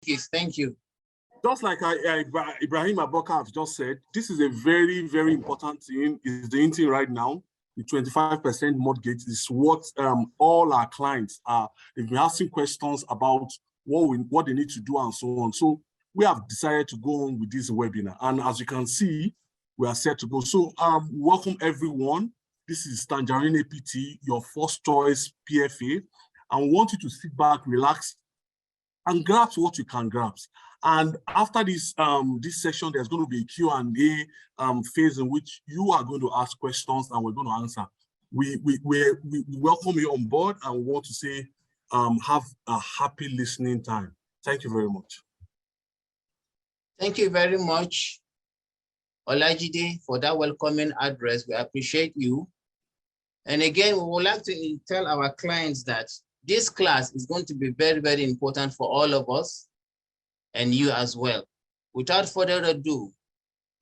Thank you. Just like Ibrahim Abubakar have just said, this is a very, very important thing. Is the thing right now. The 25% mortgage is what all our clients are. They've been asking questions about what they need to do and so on. So we have decided to go on with this webinar. And as you can see, we are set to go. So welcome everyone. This is Tangerine APT, your first choice PFA. And we want you to sit back, relax, and grasp what you can grasp. And after this this session, there's going to be a Q&A phase in which you are going to ask questions and we're going to answer. We welcome you on board and we want to say have a happy listening time. Thank you very much. Thank you very much, Olajide, for that welcoming address. We appreciate you. And again, we would like to tell our clients that this class is going to be very, very important for all of us and you as well. Without further ado,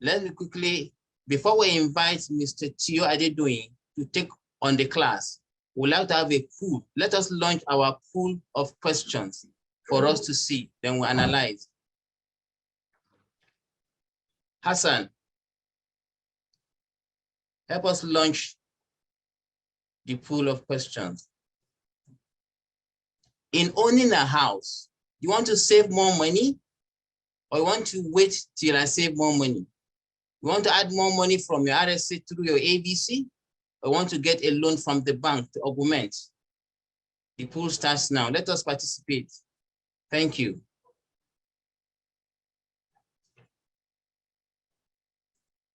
let me quickly, before we invite Mr. Tio Adedoyin to take on the class, we'd like to have a pool. Let us launch our pool of questions for us to see, then we analyze. Hassan, help us launch the pool of questions. In owning a house, you want to save more money or you want to wait till I save more money? You want to add more money from your RSA through your ABC or want to get a loan from the bank to augment? The pool starts now. Let us participate. Thank you.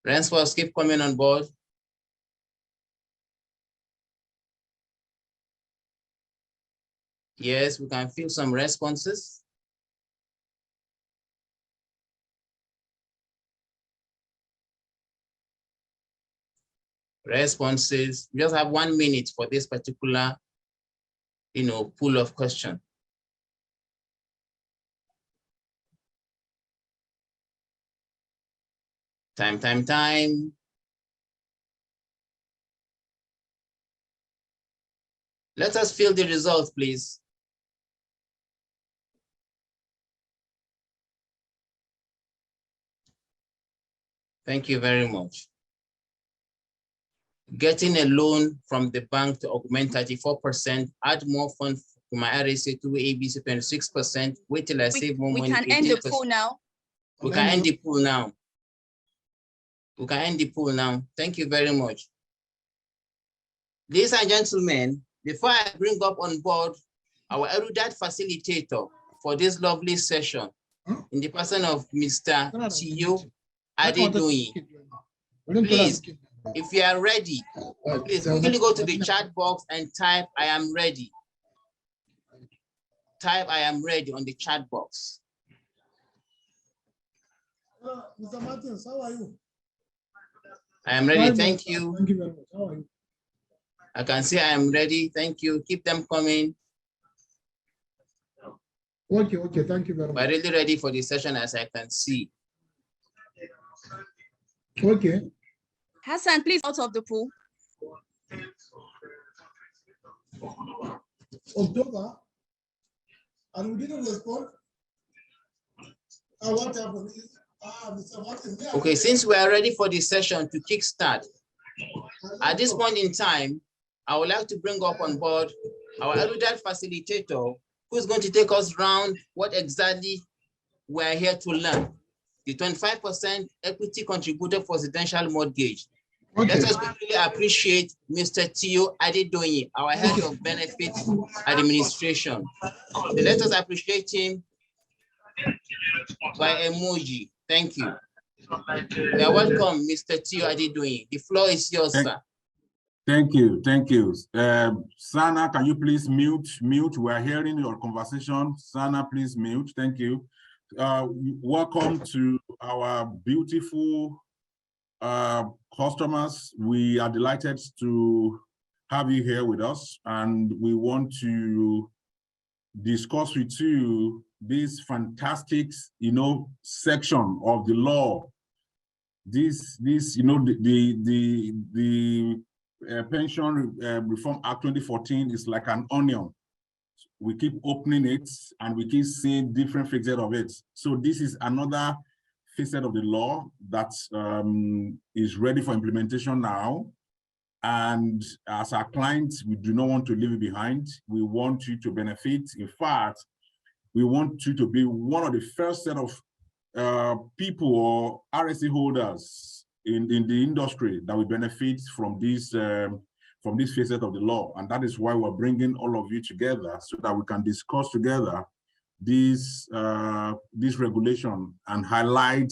Ransford, keep coming on board. Yes, we can feel some responses. Responses. We just have 1 minute for this particular, pool of questions. Time. Let us fill the results, please. Thank you very much. Getting a loan from the bank to augment 34%, add more funds to my RSA through ABC 26%, wait till I save more money. We can end the pool now. We can end the pool now. We can end the pool now. Thank you very much. Ladies and gentlemen, before I bring up on board our erudite facilitator for this lovely session, in the person of Mr. Tio Adedoyin, please, if you are ready, please quickly go to the chat box and type "I am ready." Type "I am ready" on the chat box. Mr. Martins, how are you? I am ready. Thank you. Thank you very much. How are you? I can see I am ready. Thank you. Keep them coming. Okay. Thank you very much. We're really ready for the session, as I can see. Okay. Hassan, please out of the pool. October, and we didn't respond. What happened is, Mr. Martin, okay, since we are ready for the session to kickstart, at this point in time, I would like to bring up on board our erudite facilitator, who is going to take us around what exactly we are here to learn. The 25% equity contributed for residential mortgage. Okay. Let us quickly appreciate Mr. Tio Adedoyin, our head of benefits administration. So let us appreciate him by emoji. Thank you. You are welcome, Mr. Tio Adedoyin. The floor is yours, sir. Thank you. Sana, can you please mute? We are hearing your conversation. Sana, please mute. Thank you. Welcome to our beautiful customers. We are delighted to have you here with us, and we want to discuss with you this fantastic, section of the law. This, the Pension Reform Act 2014 is like an onion. we keep opening it and we keep seeing different facets of it. So this is another facet of the law that is ready for implementation now. And as our clients, we do not want to leave it behind. We want you to benefit. In fact, we want you to be one of the first set of people or RSA holders in the industry that will benefit from this facet of the law. And that is why we're bringing all of you together so that we can discuss together this regulation and highlight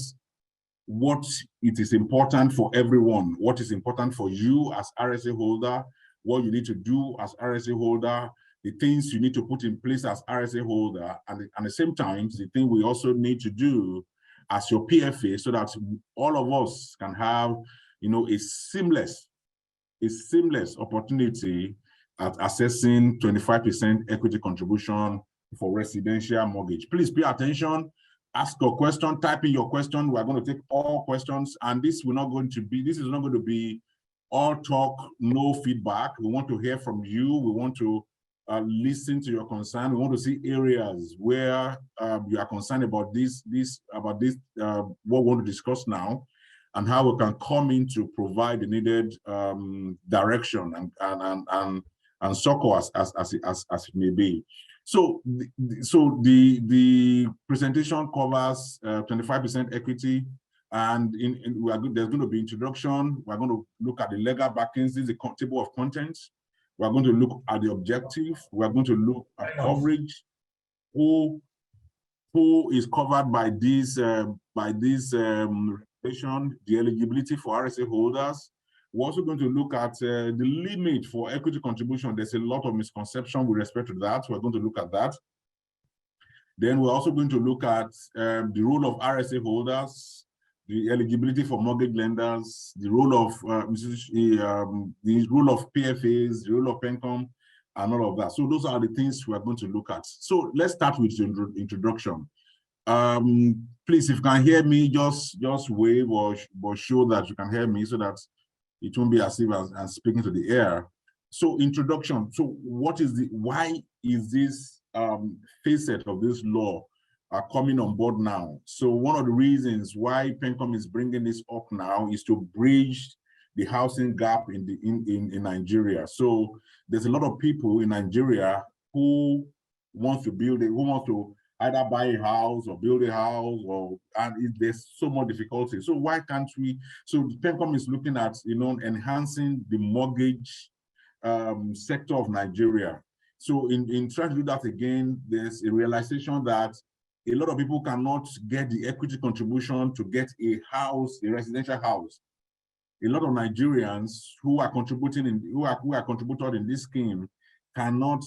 what it is important for everyone, what is important for you as RSA holder, what you need to do as RSA holder, the things you need to put in place as RSA holder, and at the same time, the thing we also need to do as your PFA so that all of us can have, a seamless opportunity at assessing 25% equity contribution for residential mortgage. Please pay attention. Ask your question, type in your question. We're going to take all questions, and this is not going to be all talk, no feedback. We want to hear from you. We want to listen to your concern. We want to see areas where you are concerned about what we want to discuss now, and how we can come in to provide the needed direction and succor as it may be. So the presentation covers 25% equity, and there's going to be introduction. We're going to look at the legal backings. This is a table of contents. We're going to look at the objective. We're going to look at coverage. Who is covered by this regulation, the eligibility for RSA holders. We're also going to look at the limit for equity contribution. There's a lot of misconception with respect to that. We're going to look at that. Then we're also going to look at the role of RSA holders, the eligibility for mortgage lenders, the role of PFAs, the role of PENCOM, and all of that. So those are the things we are going to look at. So let's start with the introduction. Please, if you can hear me, just wave or show that you can hear me so that it won't be as if I'm speaking to the air. So introduction. So why is this facet of this law coming on board now? So one of the reasons why PENCOM is bringing this up now is to bridge the housing gap in Nigeria. So there's a lot of people in Nigeria who want to either buy a house or build a house, and there's so much difficulty. So why can't we? So PENCOM is looking at enhancing the mortgage sector of Nigeria. So in trying to do that again, there's a realization that a lot of people cannot get the equity contribution to get a house, a residential house. A lot of Nigerians who are contributing who are contributed in this scheme cannot,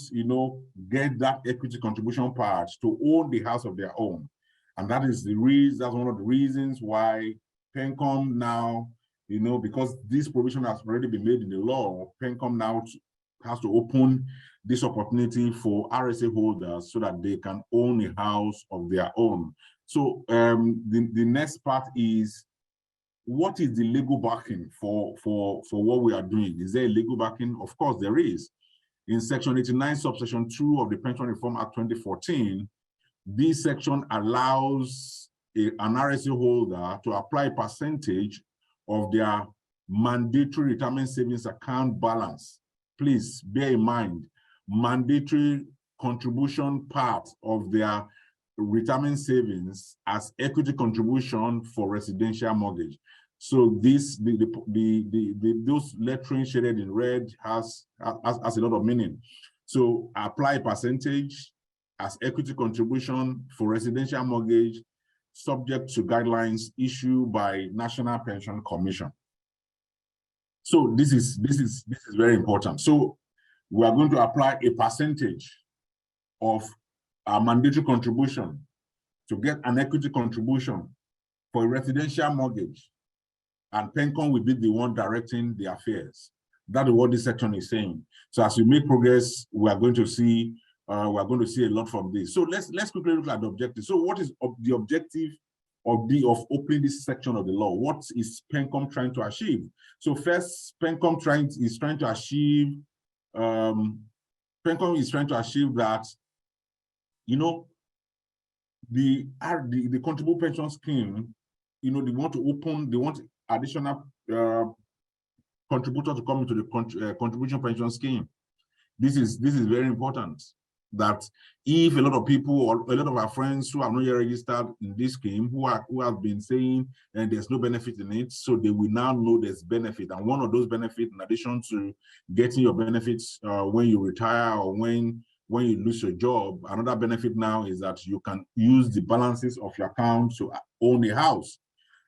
get that equity contribution part to own the house of their own. And that is the reason, that's one of the reasons why PENCOM now, because this provision has already been made in the law, PENCOM now has to open this opportunity for RSA holders so that they can own a house of their own. So the next part is, what is the legal backing for what we are doing? Is there a legal backing? Of course there is. In Section 89, subsection 2 of the Pension Reform Act 2014, this section allows an RSA holder to apply a percentage of their mandatory retirement savings account balance. Please bear in mind, mandatory contribution part of their retirement savings as equity contribution for residential mortgage. So those lettering shaded in red has a lot of meaning. So apply a percentage as equity contribution for residential mortgage, subject to guidelines issued by National Pension Commission. So this is very important. So we are going to apply a percentage of our mandatory contribution to get an equity contribution for a residential mortgage, and PENCOM will be the one directing the affairs. That is what this section is saying. So as we make progress, we are going to see a lot from this. So let's quickly look at the objective. So what is the objective of opening this section of the law? What is PENCOM trying to achieve? So first, PENCOM is trying to achieve that you know, the contribute pension scheme, you know, they want additional contributors to come into the contribution pension scheme. This is very important, that if a lot of people or a lot of our friends who are not yet registered in this scheme, who have been saying and there's no benefit in it, so they will now know there's benefit. And one of those benefits, in addition to getting your benefits when you retire or when you lose your job, another benefit now is that you can use the balances of your account to own a house.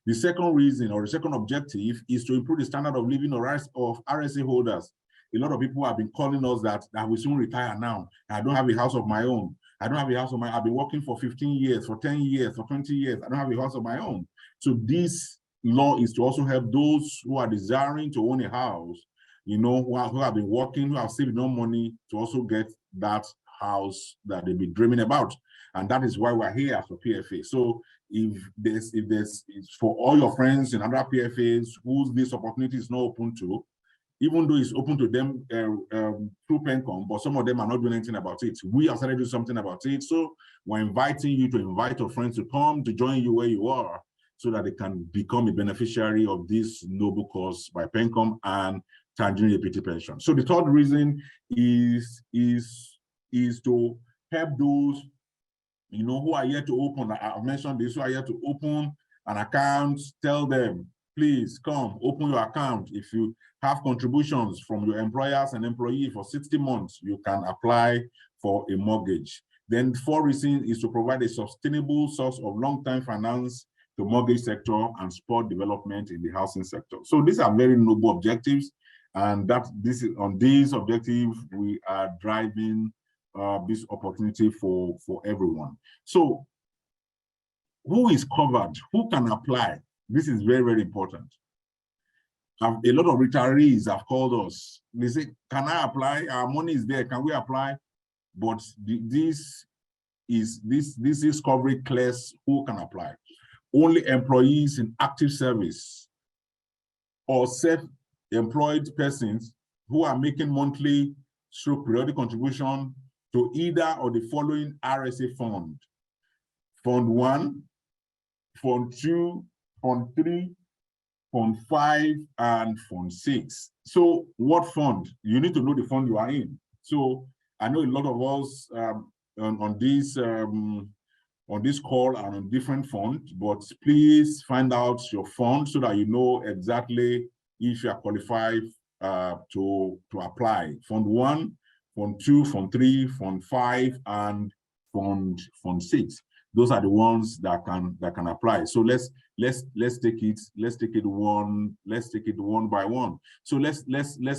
The second reason, or the second objective, is to improve the standard of living of RSA holders. A lot of people have been calling us that I will soon retire now. I don't have a house of my own. I don't have a house of my own. I've been working for 15 years, for 10 years, for 20 years. I don't have a house of my own. So this law is to also help those who are desiring to own a house, you know, who have been working, who have saved no money, to also get that house that they've been dreaming about. And that is why we're here for PFA. So if there's for all your friends in other PFAs whose this opportunity is not open to, even though it's open to them through PENCOM, but some of them are not doing anything about it. We have started to do something about it. So we're inviting you to invite your friends to come to join you where you are, so that they can become a beneficiary of this noble cause by PENCOM and Tangerine APT pension. So the third reason is to help those, you know, who are yet to open. I've mentioned this, who are yet to open an account. Tell them, please come open your account. If you have contributions from your employers and employee for 60 months, you can apply for a mortgage. Then fourth reason is to provide a sustainable source of long-term finance to mortgage sector and support development in the housing sector. So these are very noble objectives, and on these objectives we are driving this opportunity for everyone. So who is covered? Who can apply? This is very, very important. A lot of retirees have called us. They say, can I apply? Our money is there, can we apply? But this is covering class who can apply. Only employees in active service or self-employed persons who are making monthly through periodic contribution to either of the following RSA fund: Fund 1, Fund 2, Fund 3, Fund 5, and Fund 6. So what fund? You need to know the fund you are in. So I know a lot of us on this call are on different funds, but please find out your fund so that you know exactly if you are qualified to apply. Fund 1, Fund 2, Fund 3, Fund 5, and Fund 6. Those are the ones that can apply. So let's take it one by one. So let's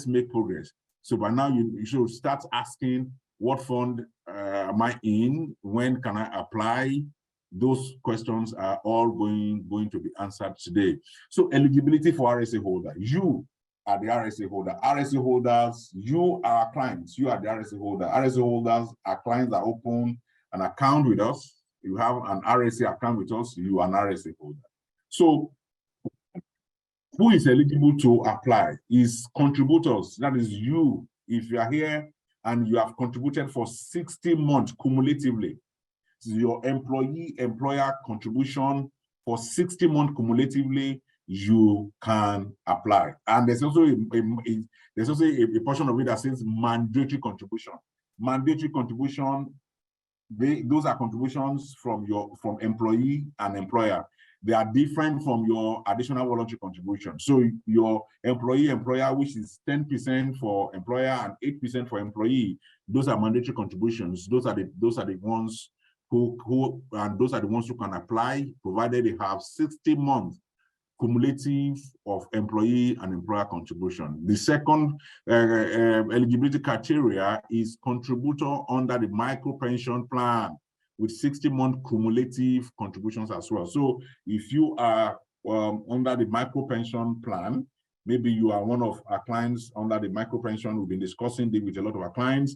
make progress. So by now you should start asking, what fund am I in? When can I apply? Those questions are all going to be answered today. So eligibility for RSA holder. You are the RSA holder. RSA holders, you are our clients. You are the RSA holder. RSA holders are clients that open an account with us. You have an RSA account with us, you are an RSA holder. So who is eligible to apply is contributors. That is you. If you are here and you have contributed for 60 months cumulatively, your employer contribution for 60 months cumulatively, you can apply. And there's also a portion of it that says mandatory contribution. Mandatory contribution, those are contributions from employee and employer. They are different from your additional voluntary contribution. So your employer, which is 10% for employer and 8% for employee, those are mandatory contributions. Those are the ones who can apply, provided they have 60 months cumulative of employee and employer contribution. The second eligibility criteria is contributor under the micro pension plan with 60-month cumulative contributions as well. So if you are under the micro pension plan, maybe you are one of our clients under the micro pension, we've been discussing it with a lot of our clients,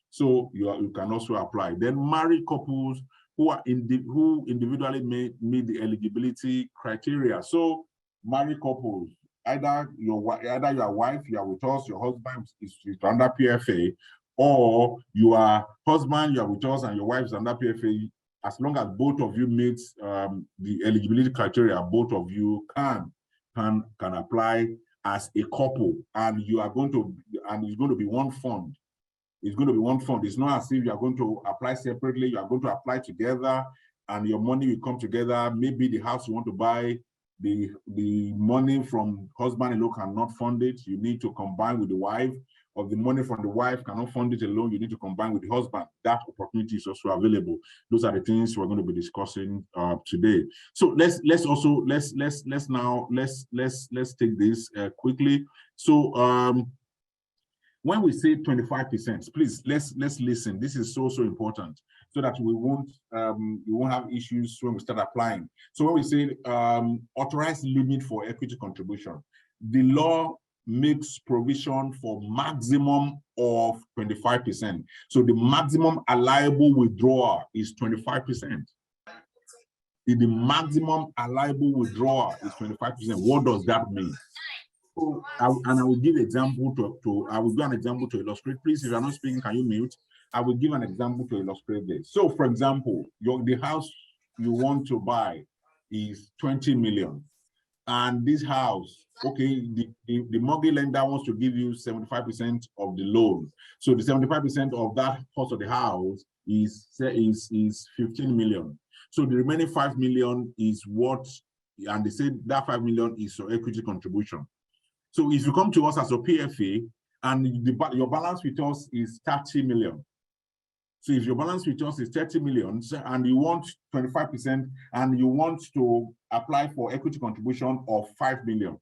so you can also apply. Then married couples who individually meet the eligibility criteria. So married couples, either your wife, you are with us, your husband is under PFA, or you are husband, you are with us, and your wife is under PFA, as long as both of you meet the eligibility criteria, both of you can apply as a couple, and you are going to, and it's going to be one fund. It's going to be one fund. It's not as if you are going to apply separately. You are going to apply together, and your money will come together. Maybe the house you want to buy, the money from husband-in-law cannot fund it. You need to combine with the wife, or the money from the wife cannot fund it alone. You need to combine with the husband. That opportunity is also available. Those are the things we're going to be discussing today. So let's take this quickly. So when we say 25%, please let's listen. This is so important, so that we won't have issues when we start applying. So when we say authorized limit for equity contribution, the law makes provision for maximum of 25%. So the maximum allowable withdrawal is 25%. The maximum allowable withdrawal is 25%. What does that mean? So, I will give an example I will do an example to illustrate. Please, if you're not speaking, can you mute? I will give an example to illustrate this. So, for example, the house you want to buy is 20 million. And this house, okay, the mortgage lender wants to give you 75% of the loan. So the 75% of that cost of the house is 15 million. So the remaining 5 million is what, and they say that 5 million is your equity contribution. So if you come to us as a PFA and your balance with us is 30 million. So if your balance with us is 30 million and you want 25% and you want to apply for equity contribution of 5 million.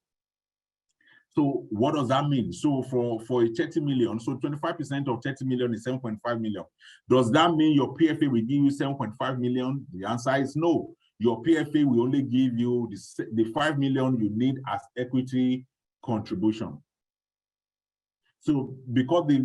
So what does that mean? So for a 30 million, so 25% of 30 million is 7.5 million. Does that mean your PFA will give you 7.5 million? The answer is no. Your PFA will only give you the 5 million you need as equity contribution. So because the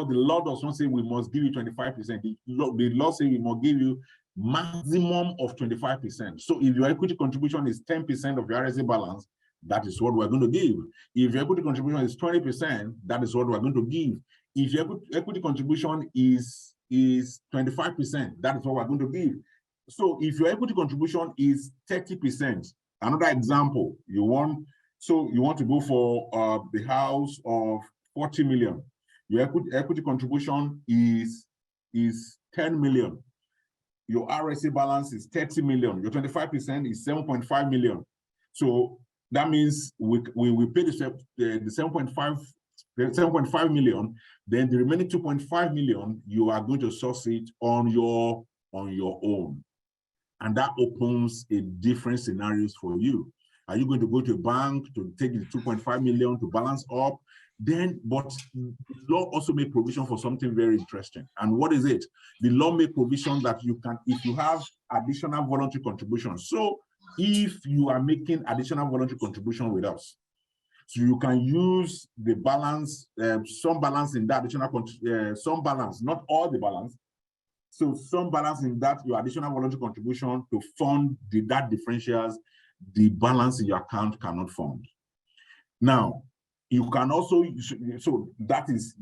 law does not say we must give you 25%, the law says we must give you maximum of 25%. So if your equity contribution is 10% of your RSA balance, that is what we're going to give. If your equity contribution is 20%, that is what we're going to give. If your equity contribution is 25%, that is what we're going to give. So if your equity contribution is 30%, another example, you want to go for the house of 40 million. Your equity contribution is 10 million. Your RSA balance is 30 million. Your 25% is 7.5 million. So that means we pay the 7.5 million. Then the remaining 2.5 million you are going to source it on your own, and that opens a different scenarios for you. Are you going to go to a bank to take the 2.5 million to balance up? But the law also make provision for something very interesting. And what is it? The law make provision that you can, if you have additional voluntary contribution. So if you are making additional voluntary contribution with us, so you can use the balance, some balance in that additional, some balance, not all the balance. So some balance in that your additional voluntary contribution to fund that differentials, the balance in your account cannot fund. Now, you can also, so that is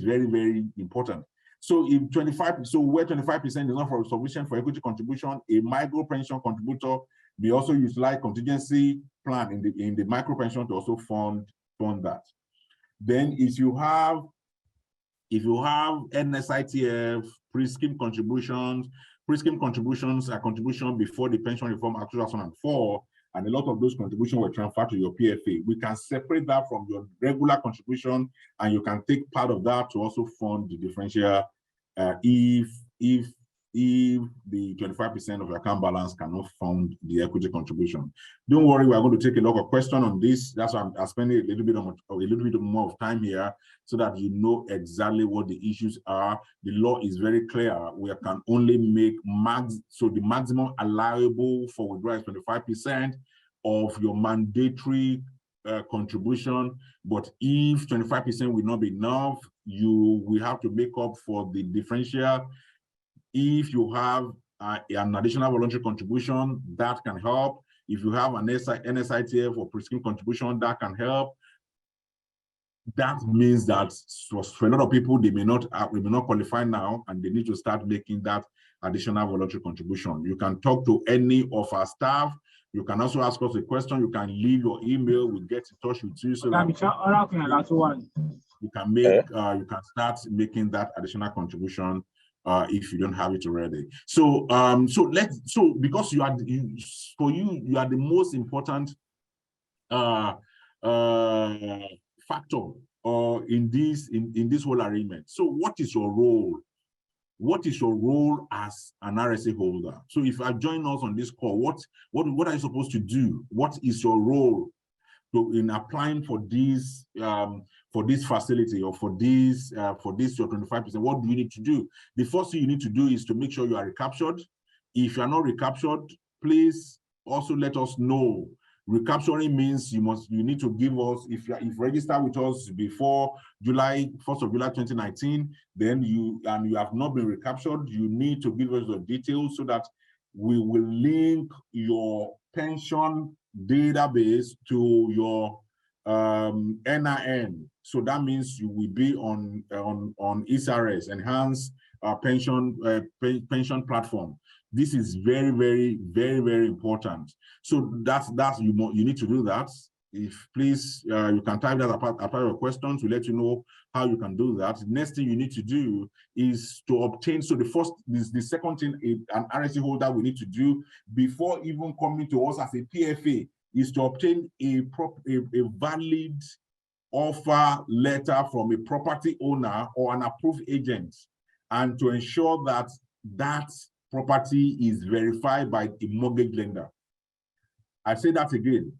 very, very important. So if 25%, so where 25% is not sufficient for equity contribution, a micro pension contributor may also utilize contingency plan in the micro pension to also fund that. Then if you have NSITF, pre-scheme contributions are contribution before the Pension Reform Act 2004, and a lot of those contributions were transferred to your PFA. We can separate that from your regular contribution, and you can take part of that to also fund the differential if the 25% of your account balance cannot fund the equity contribution. Don't worry, we're going to take a lot of questions on this. That's why I'm spending a little bit more of time here, so that you know exactly what the issues are. The law is very clear. We can only make so the maximum allowable for withdrawal is 25% of your mandatory contribution. But if 25% will not be enough, you will have to make up for the differential. If you have an additional voluntary contribution, that can help. If you have an NSITF or pre-scheme contribution, that can help. that means that for a lot of people, they may not qualify now, and they need to start making that additional voluntary contribution. You can talk to any of our staff. You can also ask us a question. You can leave your email. We'll get in touch with you so that you can make you can start making that additional contribution if you don't have it already. So because you are the most important factor in this whole arrangement. So what is your role? What is your role as an RSA holder? So if you join us on this call, what are you supposed to do? What is your role in applying for this facility, or for this your 25%? What do you need to do? The first thing you need to do is to make sure you are recaptured. If you are not recaptured, please also let us know. Recapturing means you need to give us, if you register with us before 1st of July 2019, then you have not been recaptured, you need to give us the details so that we will link your pension database to your NIN. So that means you will be on ESRS, Enhanced Pension Platform. This is very, very, very, very important. So that's you need to do that. If please, you can type that after your questions. We'll let you know how you can do that. Next thing you need to do is to obtain. So the second thing an RSA holder will need to do before even coming to us as a PFA is to obtain a valid offer letter from a property owner or an approved agent, and to ensure that that property is verified by a mortgage lender. I say that again.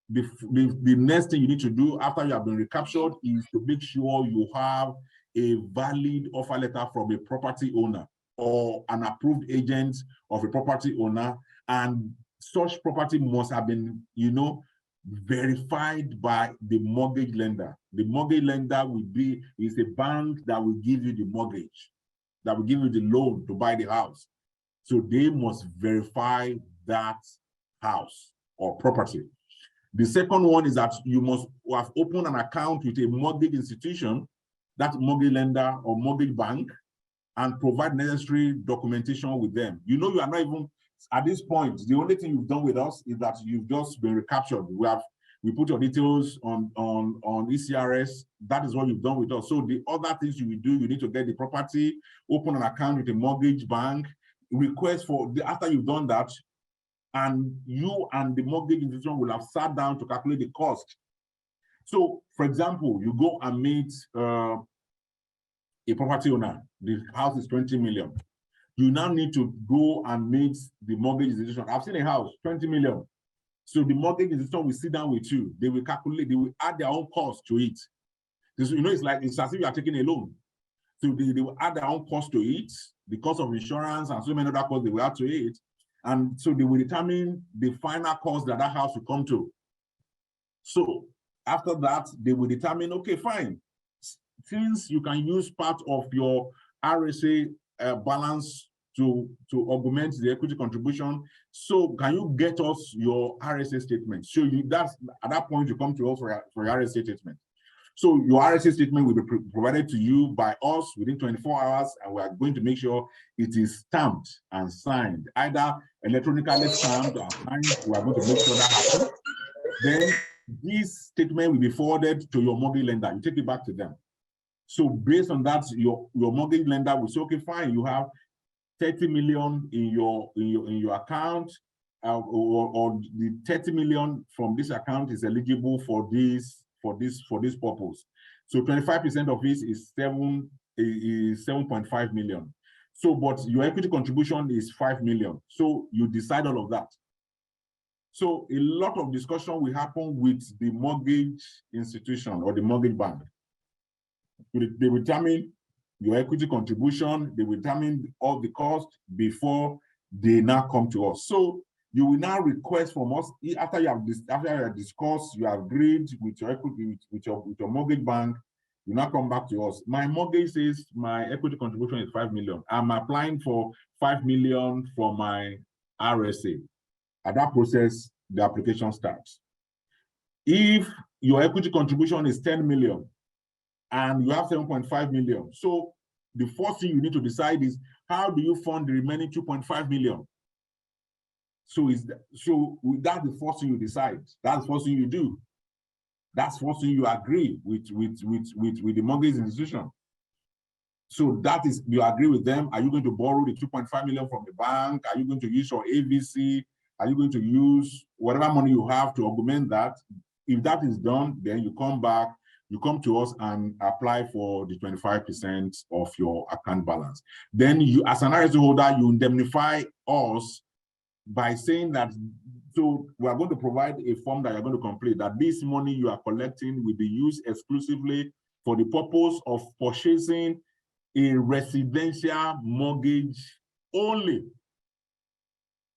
The next thing you need to do after you have been recaptured is to make sure you have a valid offer letter from a property owner or an approved agent of a property owner, and such property must have been, verified by the mortgage lender. The mortgage lender is a bank that will give you the mortgage, that will give you the loan to buy the house. So they must verify that house or property. The second one is that you must have opened an account with a mortgage institution, that mortgage lender or mortgage bank, and provide necessary documentation with them. You are not even, at this point, the only thing you've done with us is that you've just been recaptured. We put your details on ECRS. That is what you've done with us. So the other things you will do, you need to get the property, open an account with a mortgage bank, request for after you've done that, and you and the mortgage institution will have sat down to calculate the cost. So, for example, you go and meet a property owner. The house is 20 million. You now need to go and meet the mortgage institution. I've seen a house, 20 million. So the mortgage institution will sit down with you. They will calculate, they will add their own cost to it. It's as if you are taking a loan. So they will add their own cost to it, the cost of insurance and so many other costs they will add to it. And so they will determine the final cost that house will come to. So after that, they will determine, okay, fine. Since you can use part of your RSA balance to augment the equity contribution, so can you get us your RSA statement? So at that point, you come to us for your RSA statement. So your RSA statement will be provided to you by us within 24 hours, and we are going to make sure it is stamped and signed, either electronically stamped or signed. We are going to make sure that happens. Then this statement will be forwarded to your mortgage lender. You take it back to them. So based on that, your mortgage lender will say, okay, fine, you have 30 million in your account, or the 30 million from this account is eligible for this purpose. So 25% of this is 7.5 million. So, but your equity contribution is 5 million. So you decide all of that. So a lot of discussion will happen with the mortgage institution or the mortgage bank. They will determine your equity contribution. They will determine all the cost before they now come to us. So you will now request from us, after you have discussed, you have agreed with your equity, with your mortgage bank, you now come back to us. My mortgage says my equity contribution is 5 million. I'm applying for 5 million for my RSA. At that process, the application starts. If your equity contribution is 10 million, and you have 7.5 million. So the first thing you need to decide is, how do you fund the remaining 2.5 million? So that's the first thing you decide. That's the first thing you do. That's the first thing you agree with the mortgage institution. So that is, you agree with them. Are you going to borrow the 2.5 million from the bank? Are you going to use your AVC? Are you going to use whatever money you have to augment that? If that is done, then you come back, you come to us and apply for the 25% of your account balance. Then you, as an RSA holder, you indemnify us by saying that, so we are going to provide a form that you're going to complete, that this money you are collecting will be used exclusively for the purpose of purchasing a residential mortgage only.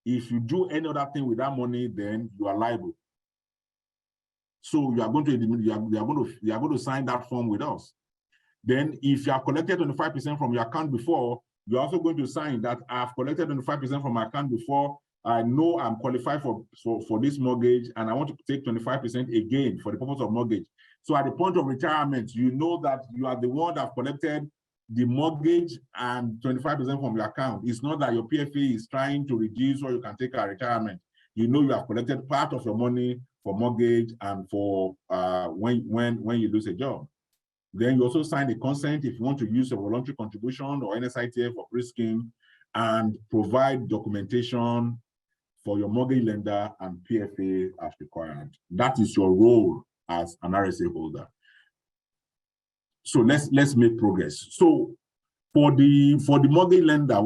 If you do any other thing with that money, then you are liable. So you are going to sign that form with us. Then if you have collected 25% from your account before, you're also going to sign that I've collected 25% from my account before. I know I'm qualified for this mortgage, and I want to take 25% again for the purpose of mortgage. So at the point of retirement, you know that you are the one that have collected the mortgage and 25% from your account. It's not that your PFA is trying to reduce what you can take at retirement. You know you have collected part of your money for mortgage and for when you lose a job. Then you also sign a consent if you want to use a voluntary contribution or NSITF or pre-scheme, and provide documentation for your mortgage lender and PFA as required. That is your role as an RSA holder. So let's make progress. So for the mortgage lender,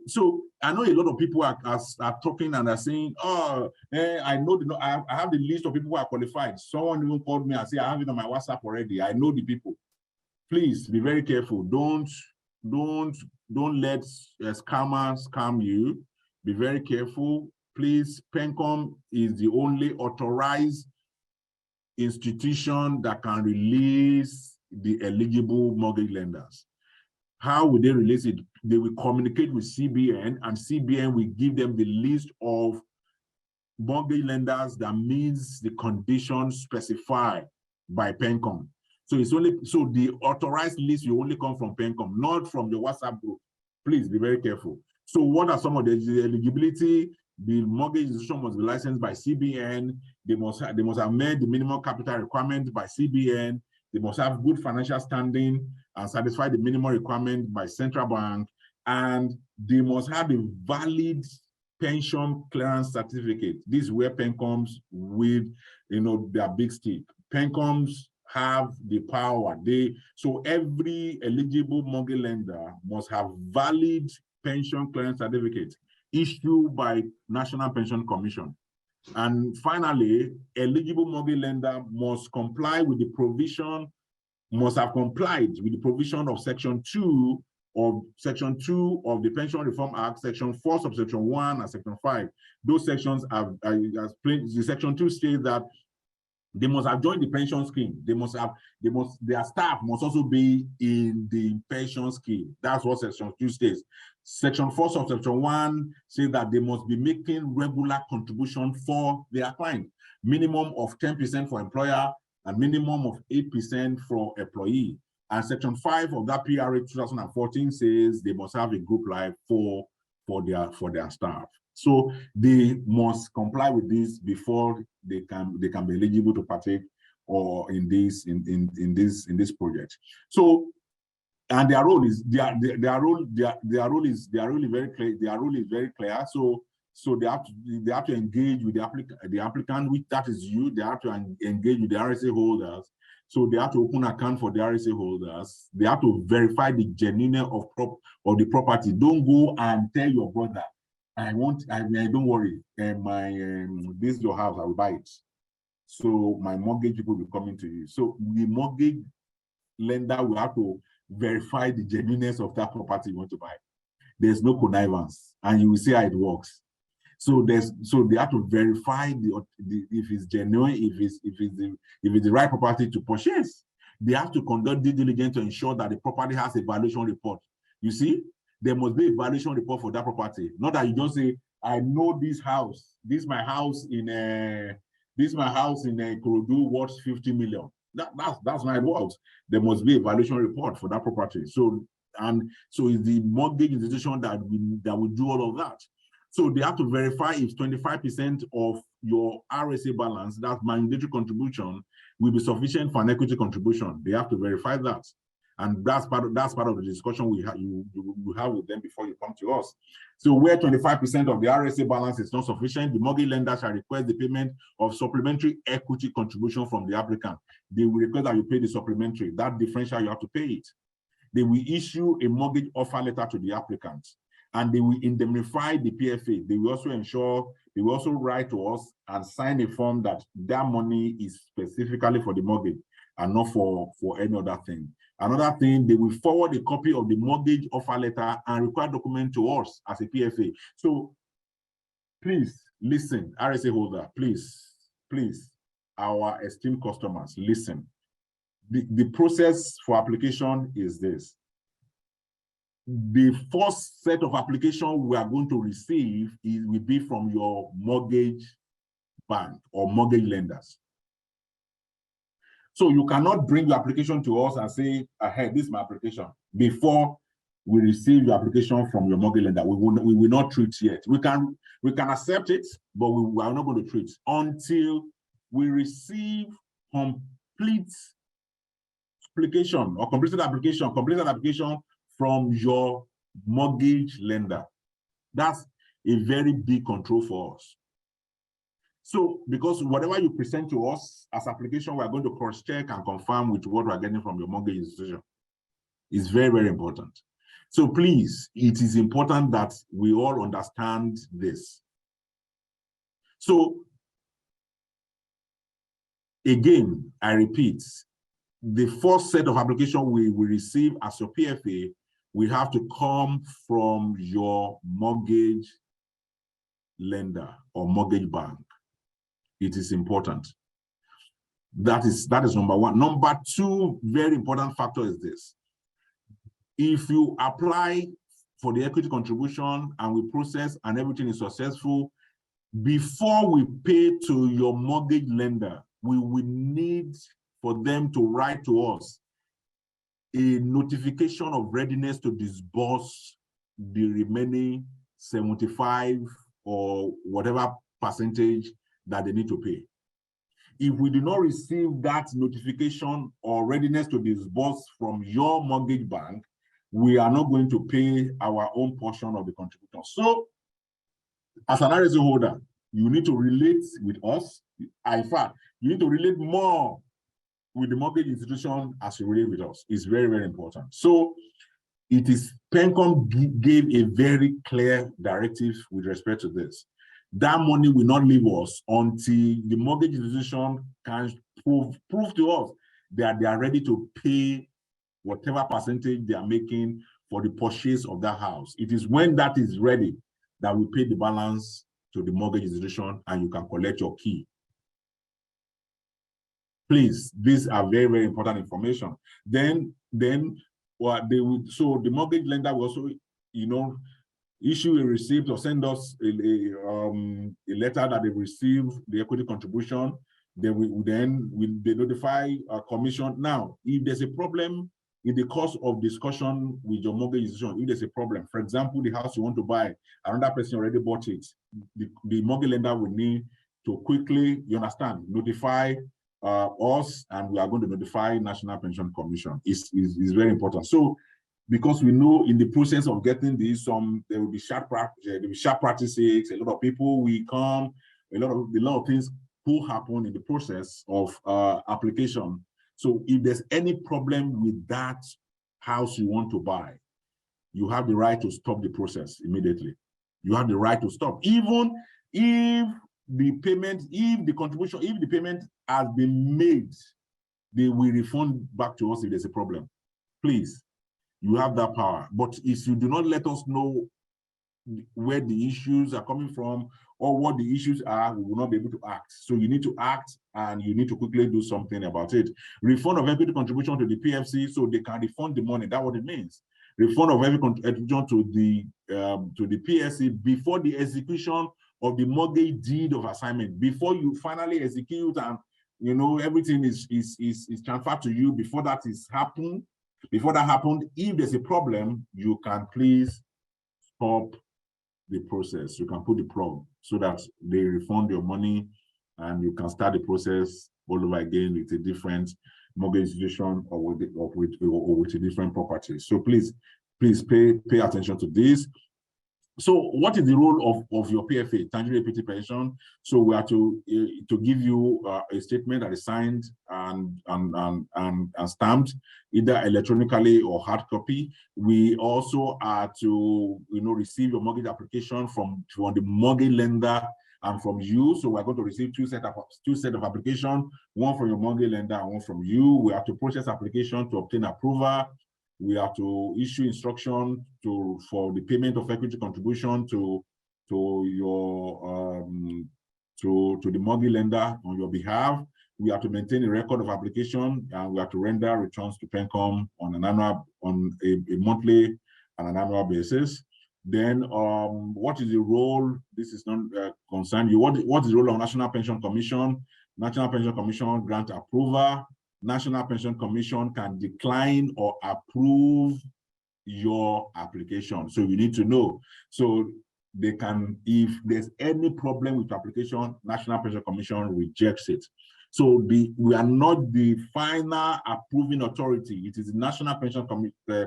so I know a lot of people are talking and are saying, oh, I know I have the list of people who are qualified. Someone even called me and said, I have it on my WhatsApp already. I know the people. Please be very careful. Don't let scammers scam you. Be very careful. Please, PENCOM is the only authorized institution that can release the eligible mortgage lenders. How will they release it? They will communicate with CBN, and CBN will give them the list of mortgage lenders that meets the conditions specified by PENCOM. So the authorized list will only come from PENCOM, not from your WhatsApp group. Please be very careful. So what are some of the eligibility? The mortgage institution must be licensed by CBN. They must have met the minimum capital requirement by CBN. They must have good financial standing and satisfy the minimum requirement by central bank. And they must have a valid pension clearance certificate. This is where PENCOMs with their big stick. PENCOMs have the power. So every eligible mortgage lender must have valid pension clearance certificate issued by National Pension Commission. And finally, eligible mortgage lender must comply with the provision, must have complied with the provision of Section 2 of the Pension Reform Act, Section 4, subsection 1, and Section 5. Those sections have, the Section 2 states that they must have joined the pension scheme. Their staff must also be in the pension scheme. That's what Section 2 states. Section 4, subsection 1 says that they must be making regular contribution for their client, minimum of 10% for employer and minimum of 8% for employee. And Section 5 of that PRA 2014 says they must have a group life for their staff. So they must comply with this before they can be eligible to partake or in this project. So, and their role is very clear. Their role is very clear. So they have to engage with the applicant, which that is you. They have to engage with the RSA holders. So they have to open account for the RSA holders. They have to verify the genuineness of the property. Don't go and tell your brother, don't worry, this is your house, I will buy it. So my mortgage people will be coming to you. So the mortgage lender will have to verify the genuineness of that property you want to buy. There's no connivance, and you will see how it works. So they have to verify if it's genuine, if it's the right property to purchase. They have to conduct due diligence to ensure that the property has a valuation report. You see, there must be a valuation report for that property. Not that you just say, I know this house. This is my house in Kurudu worth 50 million. That's how it works. There must be a valuation report for that property. So it's the mortgage institution that will do all of that. So they have to verify if 25% of your RSA balance, that mandatory contribution, will be sufficient for an equity contribution. They have to verify that. And that's part of the discussion you have with them before you come to us. So where 25% of the RSA balance is not sufficient, the mortgage lender shall request the payment of supplementary equity contribution from the applicant. They will request that you pay the supplementary. That differential, you have to pay it. They will issue a mortgage offer letter to the applicant, and they will indemnify the PFA. They will also write to us and sign a form that money is specifically for the mortgage and not for any other thing. Another thing, they will forward a copy of the mortgage offer letter and require document to us as a PFA. So please listen, RSA holder, please, our esteemed customers, listen. The process for application is this. The first set of application we are going to receive will be from your mortgage bank or mortgage lenders. So you cannot bring your application to us and say, hey, this is my application, before we receive your application from your mortgage lender. We will not treat yet. We can accept it, but we are not going to treat until we receive complete application or completed application from your mortgage lender. That's a very big control for us. So, because whatever you present to us as application, we're going to cross-check and confirm with what we're getting from your mortgage institution. It's very, very important. So please, it is important that we all understand this. So, again, I repeat, the first set of application we receive as your PFA, we have to come from your mortgage lender or mortgage bank. It is important. That is number one. Number two, very important factor is this. If you apply for the equity contribution and we process and everything is successful, before we pay to your mortgage lender, we will need for them to write to us a notification of readiness to disburse the remaining 75 or whatever percentage that they need to pay. If we do not receive that notification or readiness to disburse from your mortgage bank, we are not going to pay our own portion of the contribution. So, as an RSA holder, you need to relate with us. In fact, you need to relate more with the mortgage institution as you relate with us. It's very, very important. So, it is PENCOM gave a very clear directive with respect to this. That money will not leave us until the mortgage institution can prove to us that they are ready to pay whatever percentage they are making for the purchase of that house. It is when that is ready that we pay the balance to the mortgage institution and you can collect your key. Please, these are very, very important information. Then what they would, so the mortgage lender will also, issue a receipt or send us a letter that they receive the equity contribution. They notify a commission. Now, if there's a problem in the course of discussion with your mortgage institution, if there's a problem, for example, the house you want to buy, another person already bought it, the mortgage lender will need to quickly, notify us, and we are going to notify National Pension Commission. It's very important. So, because we know in the process of getting this, there will be sharp practices, a lot of people will come, a lot of things will happen in the process of application. So if there's any problem with that house you want to buy, you have the right to stop the process immediately. You have the right to stop. Even if the payment, if the payment has been made, they will refund back to us if there's a problem. Please. You have that power. But if you do not let us know where the issues are coming from or what the issues are, we will not be able to act. So you need to act and you need to quickly do something about it. Refund of equity contribution to the PFC so they can refund the money. That's what it means. Refund of every contribution to the PFC before the execution of the mortgage deed of assignment. Before you finally execute and you know, everything is transferred to you before that is happened. Before that happened, if there's a problem, you can please stop the process. You can put the plug so that they refund your money and you can start the process all over again with a different mortgage institution or with a different property. So please pay attention to this. So what is the role of your PFA, tangible equity pension? So we are to give you a statement that is signed and stamped, either electronically or hard copy. We also are to receive your mortgage application from the mortgage lender and from you. So we're going to receive two set of application, one from your mortgage lender and one from you. We have to process application to obtain approval. We have to issue instruction for the payment of equity contribution to the mortgage lender on your behalf. We have to maintain a record of application, and we have to render returns to PENCOM on a monthly and an annual basis. Then, what is the role? This is not concerned you. What is the role of National Pension Commission? National Pension Commission grant approval. National Pension Commission can decline or approve your application. So you need to know. So they can, if there's any problem with your application, National Pension Commission rejects it. So we are not the final approving authority. It is the National Pension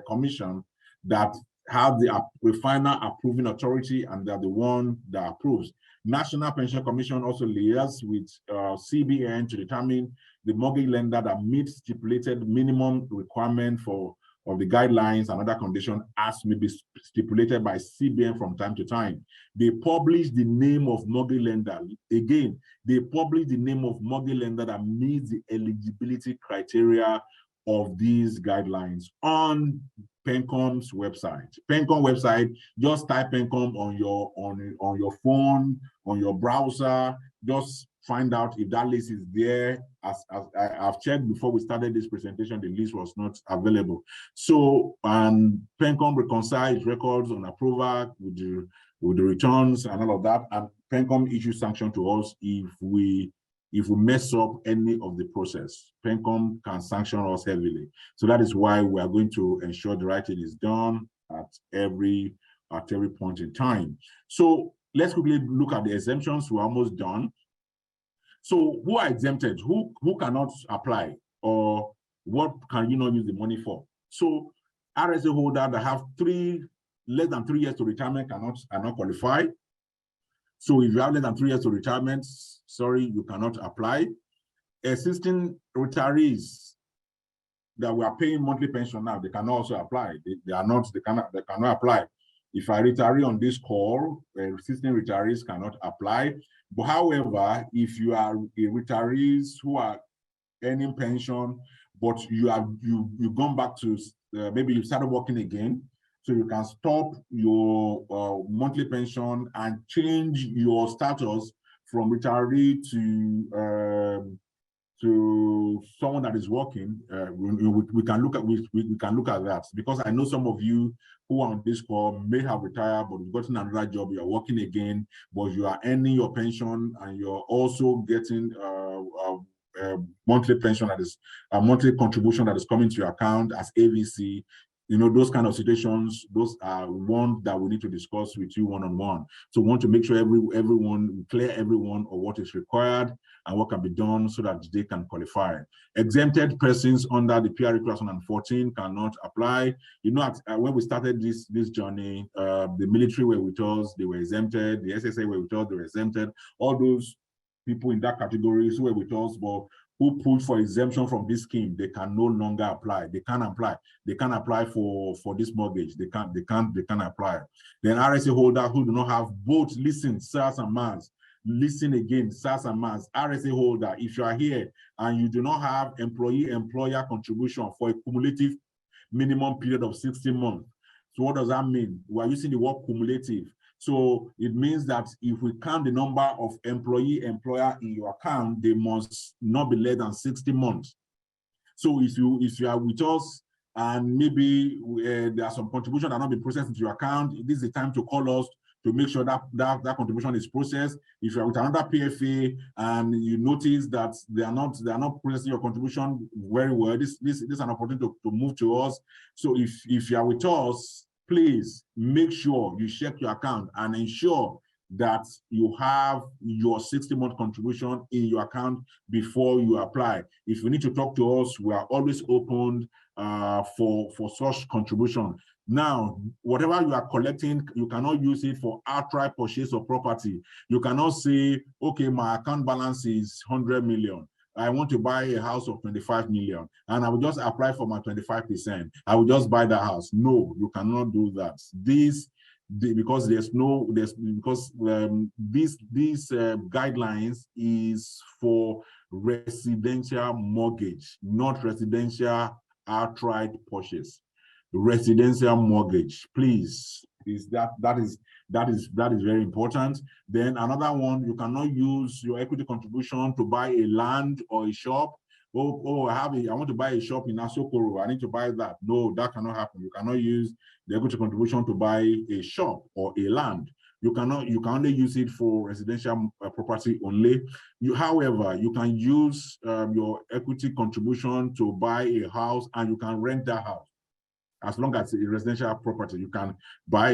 Commission that have the final approving authority, and they're the one that approves. National Pension Commission also liaises with CBN to determine the mortgage lender that meets stipulated minimum requirement of the guidelines and other conditions as may be stipulated by CBN from time to time. They publish the name of mortgage lender. Again, they publish the name of mortgage lender that meets the eligibility criteria of these guidelines on PENCOM's website. PENCOM website, just type PENCOM on your phone, on your browser, just find out if that list is there. As I've checked before we started this presentation, the list was not available. So, PENCOM reconciles records on approval with the returns and all of that, and PENCOM issues sanction to us if we mess up any of the process. PENCOM can sanction us heavily. So that is why we are going to ensure the right thing is done at every point in time. So let's quickly look at the exemptions. We're almost done. So who are exempted? Who cannot apply, or what can you not use the money for? So RSA holder that have less than 3 years to retirement cannot qualify. So if you have less than 3 years to retirement, sorry, you cannot apply. Existing retirees that we are paying monthly pension now, they cannot also apply. They cannot apply. If I retiree on this call, existing retirees cannot apply. But however, if you are retirees who are earning pension, but you've gone back to maybe you started working again, so you can stop your monthly pension and change your status from retiree to someone that is working. We can look at that, because I know some of you who are on this call may have retired, but you've gotten another job, you're working again, but you are earning your pension and you're also getting monthly pension, that is a monthly contribution that is coming to your account as AVC. Those kind of situations, those are ones that we need to discuss with you one-on-one. So we want to make sure clear everyone of what is required and what can be done so that they can qualify. Exempted persons under the PRA 2014 cannot apply. When we started this journey, the military were with us, they were exempted. The SSA were with us, they were exempted. All those people in that category who were with us, but who pulled for exemption from this scheme, they can no longer apply. They can't apply. They can't apply for this mortgage. They can't apply. Then RSA holder who do not have both SARS and MAS. Listen again, SARS and MAS. RSA holder, if you are here and you do not have employee-employer contribution for a cumulative minimum period of 60 months. So what does that mean? We are using the word cumulative. So it means that if we count the number of employee-employer in your account, they must not be less than 60 months. So if you are with us and maybe there are some contributions that have not been processed into your account, this is the time to call us to make sure that that contribution is processed. If you're with another PFA and you notice that they are not processing your contribution very well, this is an opportunity to move to us. So if you are with us, please make sure you check your account and ensure that you have your 60-month contribution in your account before you apply. If you need to talk to us, we are always open for such contribution. Now, whatever you are collecting, you cannot use it for outright purchase of property. You cannot say, okay, my account balance is 100 million. I want to buy a house of 25 million, and I will just apply for my 25%. I will just buy the house. No, you cannot do that. These guidelines is for residential mortgage, not residential outright purchase. Residential mortgage, please. That is very important. Then another one, you cannot use your equity contribution to buy a land or a shop. I want to buy a shop in Asokoro. I need to buy that. No, that cannot happen. You cannot use the equity contribution to buy a shop or a land. You can only use it for residential property only. However, you can use your equity contribution to buy a house, and you can rent that house. As long as it's a residential property, you can buy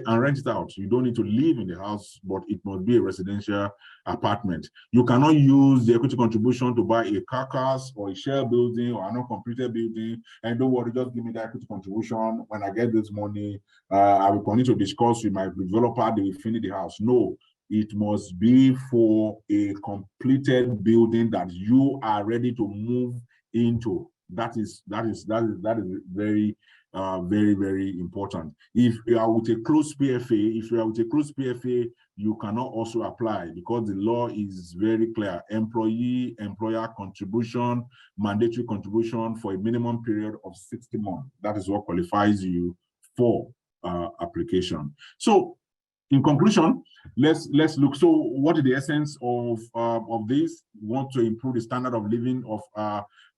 and rent it out. You don't need to live in the house, but it must be a residential apartment. You cannot use the equity contribution to buy a carcass or a shell building or an uncompleted building. And don't worry, just give me the equity contribution. When I get this money, I will continue to discuss with my developer. They will finish the house. No, it must be for a completed building that you are ready to move into. That is very, very important. If you are with a closed PFA, you cannot also apply because the law is very clear. Employer contribution, mandatory contribution for a minimum period of 60 months. That is what qualifies you for application. So, in conclusion, let's look. So, what is the essence of this? We want to improve the standard of living of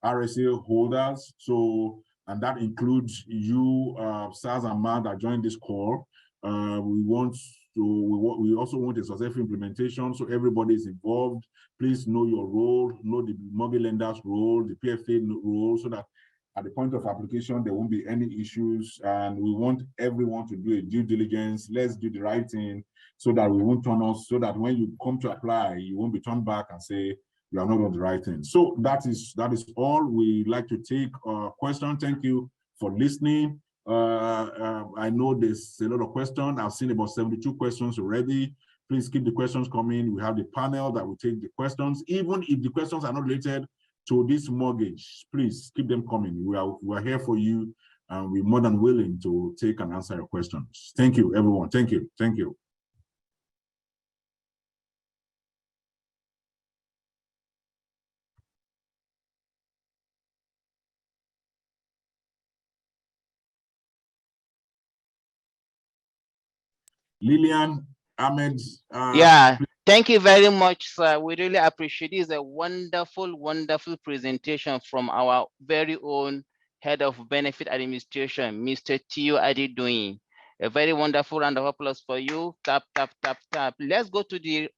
RSA holders. So, and that includes you, SARS and MAD that joined this call. We also want a successful implementation, so everybody is involved. Please know your role, know the mortgage lender's role, the PFA role, so that at the point of application, there won't be any issues. And we want everyone to do a due diligence. Let's do the right thing so that we won't turn us, so that when you come to apply, you won't be turned back and say, you are not doing the right thing. So that is all. We like to take questions. Thank you for listening. I know there's a lot of questions. I've seen about 72 questions already. Please keep the questions coming. We have the panel that will take the questions. Even if the questions are not related to this mortgage, please keep them coming. We are here for you, and we're more than willing to take and answer your questions. Thank you, everyone. Thank you. Thank you. Lillian, Ahmed. Yeah, thank you very much, sir. We really appreciate it. It's a wonderful, wonderful presentation from our very own Head of Benefit Administration, Mr. Tio Adedoyin. A very wonderful round of applause for you. Tap, tap, tap, tap. Let's go to the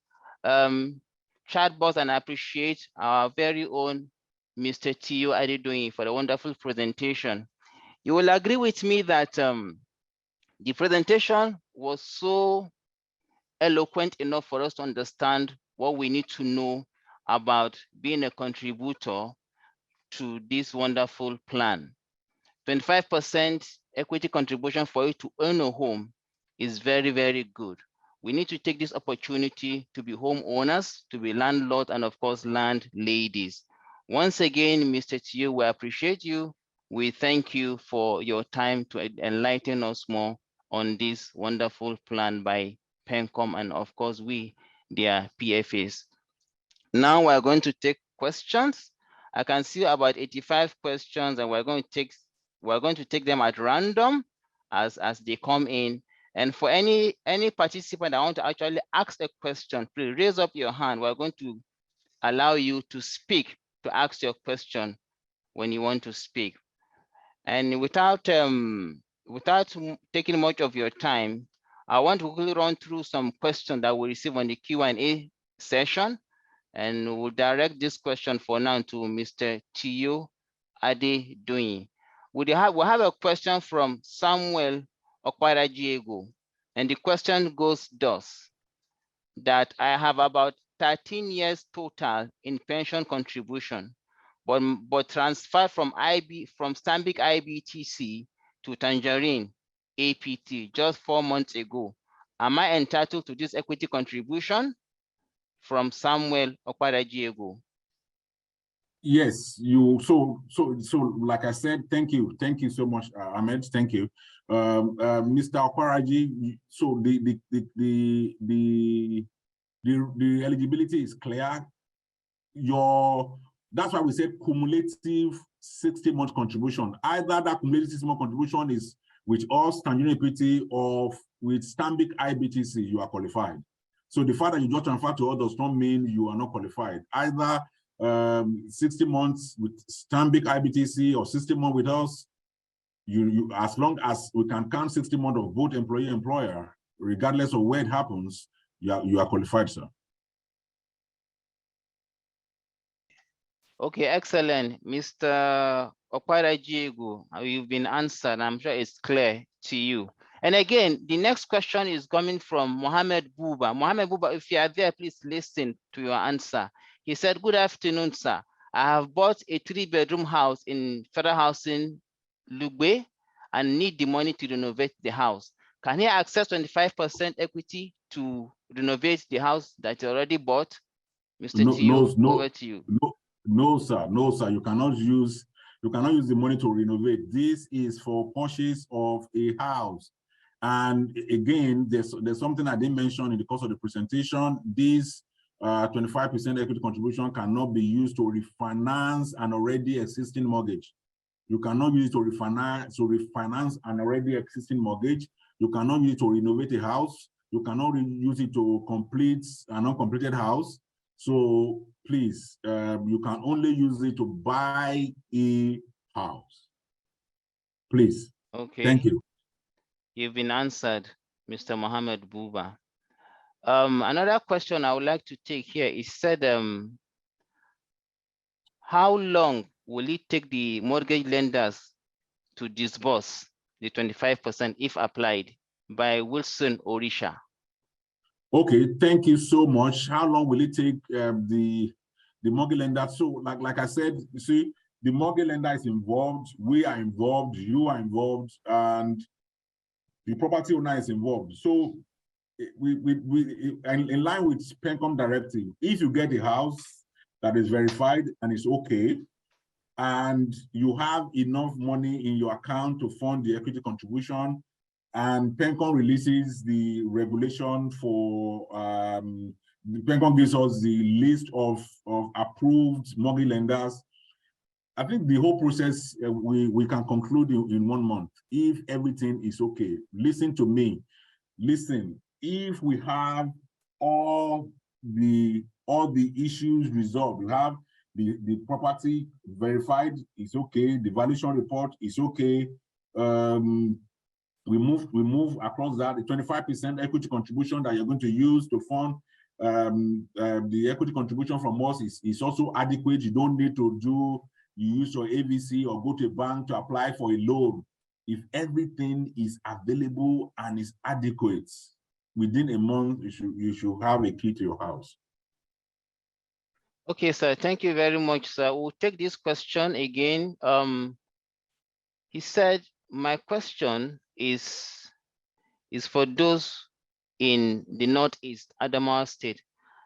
chat box and appreciate our very own Mr. Tio Adedoyin for the wonderful presentation. You will agree with me that the presentation was so eloquent enough for us to understand what we need to know about being a contributor to this wonderful plan. 25% equity contribution for you to own a home is very, very good. We need to take this opportunity to be homeowners, to be landlords, and of course, landladies. Once again, Mr. Tio, we appreciate you. We thank you for your time to enlighten us more on this wonderful plan by PENCOM, and of course, we, their PFAs. Now we're going to take questions. I can see about 85 questions, and we're going to take them at random as they come in. And for any participant that want to actually ask a question, please raise up your hand. We're going to allow you to speak, to ask your question when you want to speak. And without taking much of your time, I want to quickly run through some questions that we receive on the Q&A session, and we'll direct this question for now to Mr. Tio Adedoyin. We have a question from Samuel Okwarajiego, and the question goes thus: that I have about 13 years total in pension contribution, but transferred from Stanbic IBTC to Tangerine APT just 4 months ago. Am I entitled to this equity contribution? From Samuel Okwarajiego. Yes, you. So like I said, thank you so much, Ahmed. Thank you, Mr. Okwaraji. So the eligibility is clear. That's why we say cumulative 60-month contribution. Either that cumulative 60-month contribution is with us, Tangerine Equity, or with Stanbic IBTC, you are qualified. So the fact that you just transfer to us does not mean you are not qualified. Either 60 months with Stanbic IBTC or 60 months with us, you as long as we can count 60 months of both employer, regardless of where it happens, you are qualified, sir. Okay, excellent. Mr. Okwarajiego, you've been answered. I'm sure it's clear to you. And again, the next question is coming from Mohammed Buba. Mohammed Buba, if you are there, please listen to your answer. He said, good afternoon, sir. I have bought a 3-bedroom house in Federal Housing Lugbe and need the money to renovate the house. Can he access 25% equity to renovate the house that you already bought? Mr. Tio, over to you. No, sir. You cannot use the money to renovate. This is for purchase of a house. And again, there's something I didn't mention in the course of the presentation. This 25% equity contribution cannot be used to refinance an already existing mortgage. You cannot use it to refinance an already existing mortgage. You cannot use it to renovate a house. You cannot use it to complete an uncompleted house. So please, you can only use it to buy a house. Please. Okay. Thank you. You've been answered, Mr. Mohammed Buba. Another question I would like to take here is said, how long will it take the mortgage lenders to disburse the 25% if applied? By Wilson Orisha. Okay, thank you so much. How long will it take the mortgage lender? So like I said, you see, the mortgage lender is involved, we are involved, you are involved, and the property owner is involved. So in line with PENCOM directive, if you get a house that is verified and it's okay, and you have enough money in your account to fund the equity contribution, and PENCOM releases the regulation for, PENCOM gives us the list of approved mortgage lenders. I think the whole process we can conclude in 1 month if everything is okay. Listen to me. Listen, if we have all the issues resolved, we have the property verified, it's okay, the valuation report is okay. We move across that. The 25% equity contribution that you're going to use to fund the equity contribution from us is also adequate. You don't need to use your AVC or go to a bank to apply for a loan. If everything is available and is adequate, within a month, you should have a key to your house. Okay, sir. Thank you very much, sir. We'll take this question again. He said, my question is for those in the Northeast, Adamawa State,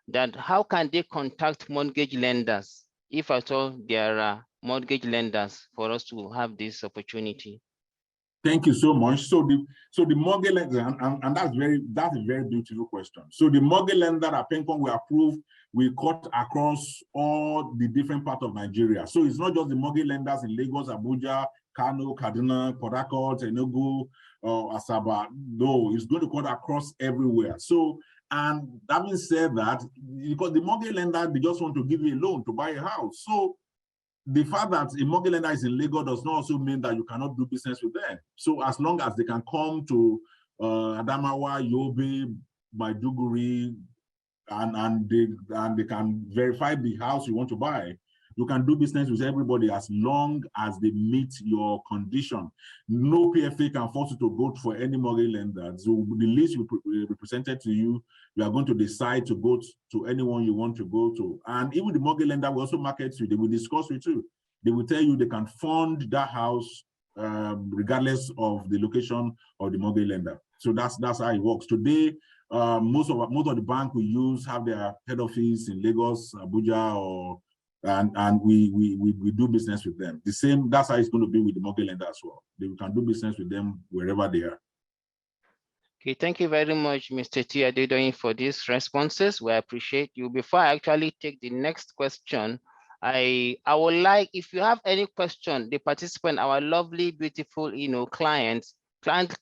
that how can they contact mortgage lenders if at all there are mortgage lenders for us to have this opportunity? Thank you so much. So the mortgage lender, and that's a very beautiful question. So the mortgage lender at PENCOM we approve, we cut across all the different parts of Nigeria. So it's not just the mortgage lenders in Lagos, Abuja, Kano, Kaduna, Port Harcourt, Enugu, Asaba. No, it's going to cut across everywhere. So, and having said that, because the mortgage lender, they just want to give you a loan to buy a house. So the fact that a mortgage lender is in Lagos does not also mean that you cannot do business with them. So as long as they can come to Adamawa, Yobe, Maiduguri, and they can verify the house you want to buy. You can do business with everybody as long as they meet your condition. No PFA can force you to go for any mortgage lender. So the list we presented to you, you are going to decide to go to anyone you want to go to. And even the mortgage lender will also market you. They will discuss with you. They will tell you they can fund that house regardless of the location of the mortgage lender. So that's how it works. Today, most of the bank we use have their head office in Lagos, Abuja, and we do business with them. The same, that's how it's going to be with the mortgage lender as well. We can do business with them wherever they are. Okay, thank you very much, Mr. T. Adedoyin, for these responses. We appreciate you. Before I actually take the next question, I would like, if you have any question, the participant, our lovely, beautiful, clients,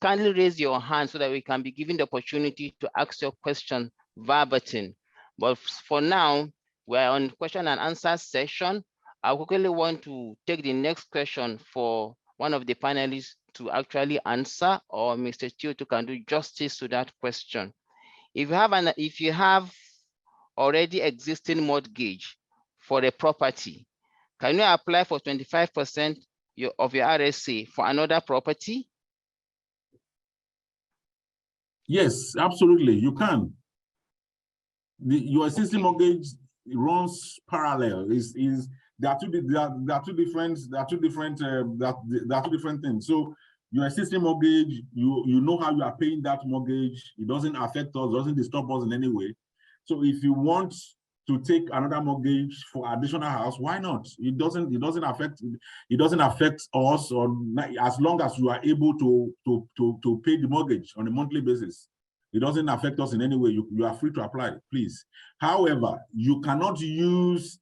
kindly raise your hand so that we can be given the opportunity to ask your question verbatim. But for now, we're on question and answer session. I quickly want to take the next question for one of the panelists to actually answer, or Mr. Tioto can do justice to that question. If you have already existing mortgage for a property, can you apply for 25% of your RSA for another property? Yes, absolutely, you can. Your existing mortgage runs parallel. There are two different things. So your existing mortgage, you know how you are paying that mortgage. It doesn't affect us, doesn't disturb us in any way. So if you want to take another mortgage for additional house, why not? It doesn't affect us, or as long as you are able to pay the mortgage on a monthly basis. It doesn't affect us in any way. You are free to apply, please. However, you cannot use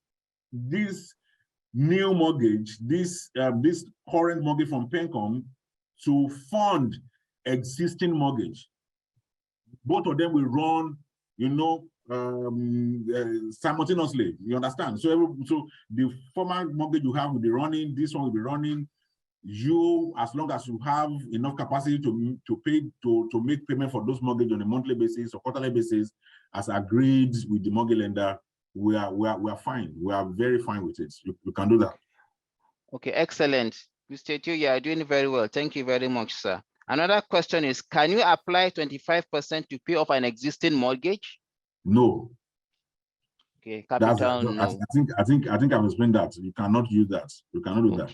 this new mortgage, this current mortgage from PENCOM to fund existing mortgage. Both of them will run, simultaneously. You understand? So the former mortgage you have will be running. This one will be running. You, as long as you have enough capacity to make payment for those mortgage on a monthly basis or quarterly basis, as agreed with the mortgage lender, we are fine. We are very fine with it. You can do that. Okay, excellent. Mr. Tio, you are doing very well. Thank you very much, sir. Another question is, can you apply 25% to pay off an existing mortgage? No. Okay, capital no. I think I've explained that. You cannot use that. You cannot do that.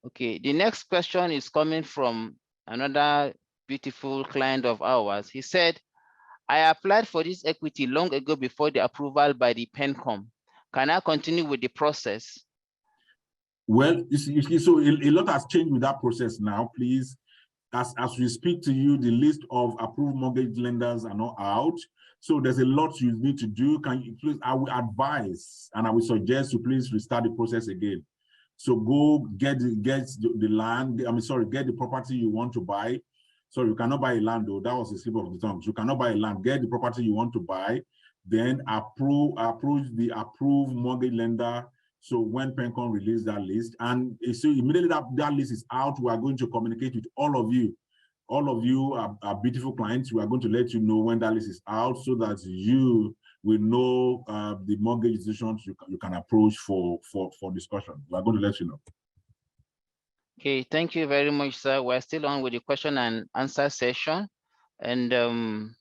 Okay, the next question is coming from another beautiful client of ours. He said, I applied for this equity long ago before the approval by the PENCOM. Can I continue with the process? Well, so a lot has changed with that process now. Please, as we speak to you, the list of approved mortgage lenders are not out. So there's a lot you need to do. Can you please, I will advise and I will suggest you please restart the process again. So go get the land, get the property you want to buy. So you cannot buy a land though, that was a slip of the tongue. You cannot buy a land, get the property you want to buy, then approach the approved mortgage lender. So when PENCOM release that list, and so immediately that list is out, we are going to communicate with all of you. All of you are beautiful clients. We are going to let you know when that list is out so that you will know the mortgage institutions you can approach for discussion. We are going to let you know. Okay, thank you very much, sir. We're still on with the question and answer session. And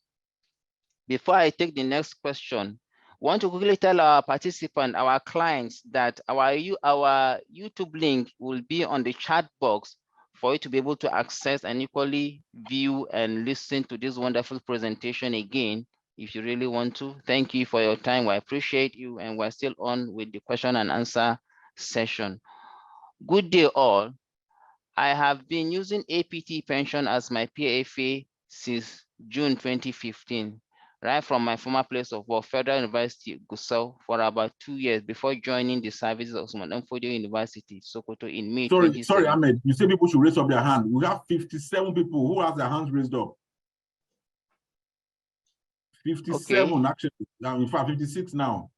before I take the next question, I want to quickly tell our participants, our clients, that our YouTube link will be on the chat box for you to be able to access and equally view and listen to this wonderful presentation again, if you really want to. Thank you for your time. We appreciate you, and we're still on with the question and answer session. Good day, all. I have been using APT pension as my PFA since June 2015, right from my former place of work, Federal University, Gusau, for about 2 years before joining the services of Manamfodio University, Sokoto in May. Sorry, Ahmed, you say people should raise up their hand. We have 57 people who have their hands raised up. 57, okay. Actually, in fact, 56 now.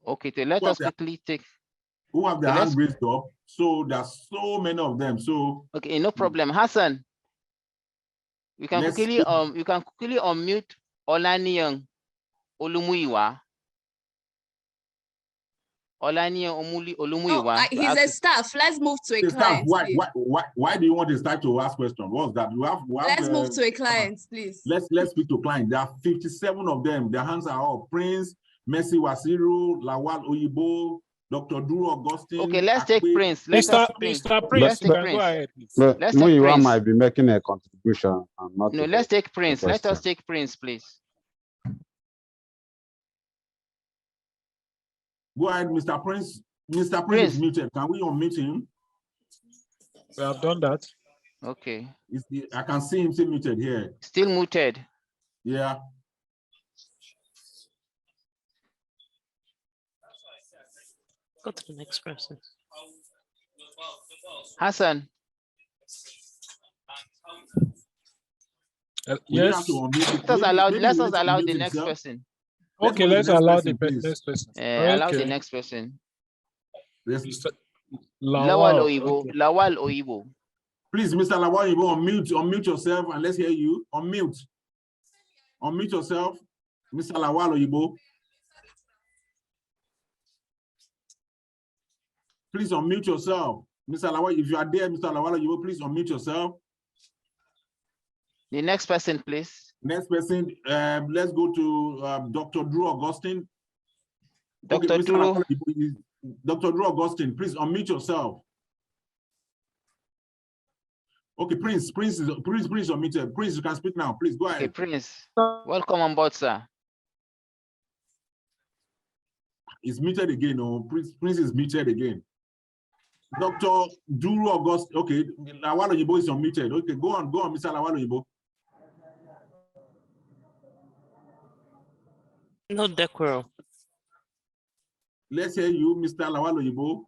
Okay, so let us quickly take. Who have their hands raised up? So there's so many of them. So okay, no problem. Hassan, You can quickly unmute Olaniyan Olumuyiwa. Olaniyan Olumuyiwa. No, he's a staff. Let's move to a client. Why do you want the staff to ask questions? What's that? Let's move to a client, please. Let's speak to client. There are 57 of them. Their hands are up. Prince, Messi Wasiru, Lawal Oyibo, Dr. Drew Augustine. Okay, let's take Prince. Mr. Prince, you can go ahead, please. Let's take Prince. Might be making a contribution. No, let's take Prince. Let us take Prince, please. Go ahead, Mr. Prince. Mr. Prince is muted. Can we unmute him? We have done that. Okay. I can see him still muted here. Still muted. Yeah. Go to the next person. Hassan. Yes. Let us allow the next person. Okay, let's allow the next person. Allow the next person. Lawal Oyibo. Okay. Lawal Oyibo. Please, Mr. Lawal Oyibo, unmute yourself and let's hear you. Unmute yourself, Mr. Lawal Oyibo. Please unmute yourself. Mr. Lawal, if you are there, Mr. Lawal Oyibo, please unmute yourself. The next person, please. Next person, let's go to Dr. Drew Augustine. Dr. Okay, Drew. Dr. Drew Augustine, please unmute yourself. Okay, Prince is unmuted. Prince, you can speak now. Please go ahead. Okay, Prince. Welcome on board, sir. It's muted again. Oh, Prince is muted again. Dr. Drew Augustine. Okay, Lawal Oyibo is unmuted. Okay, go on, Mr. Lawal Oyibo. No decorum. Let's hear you, Mr. Lawal Oyibo.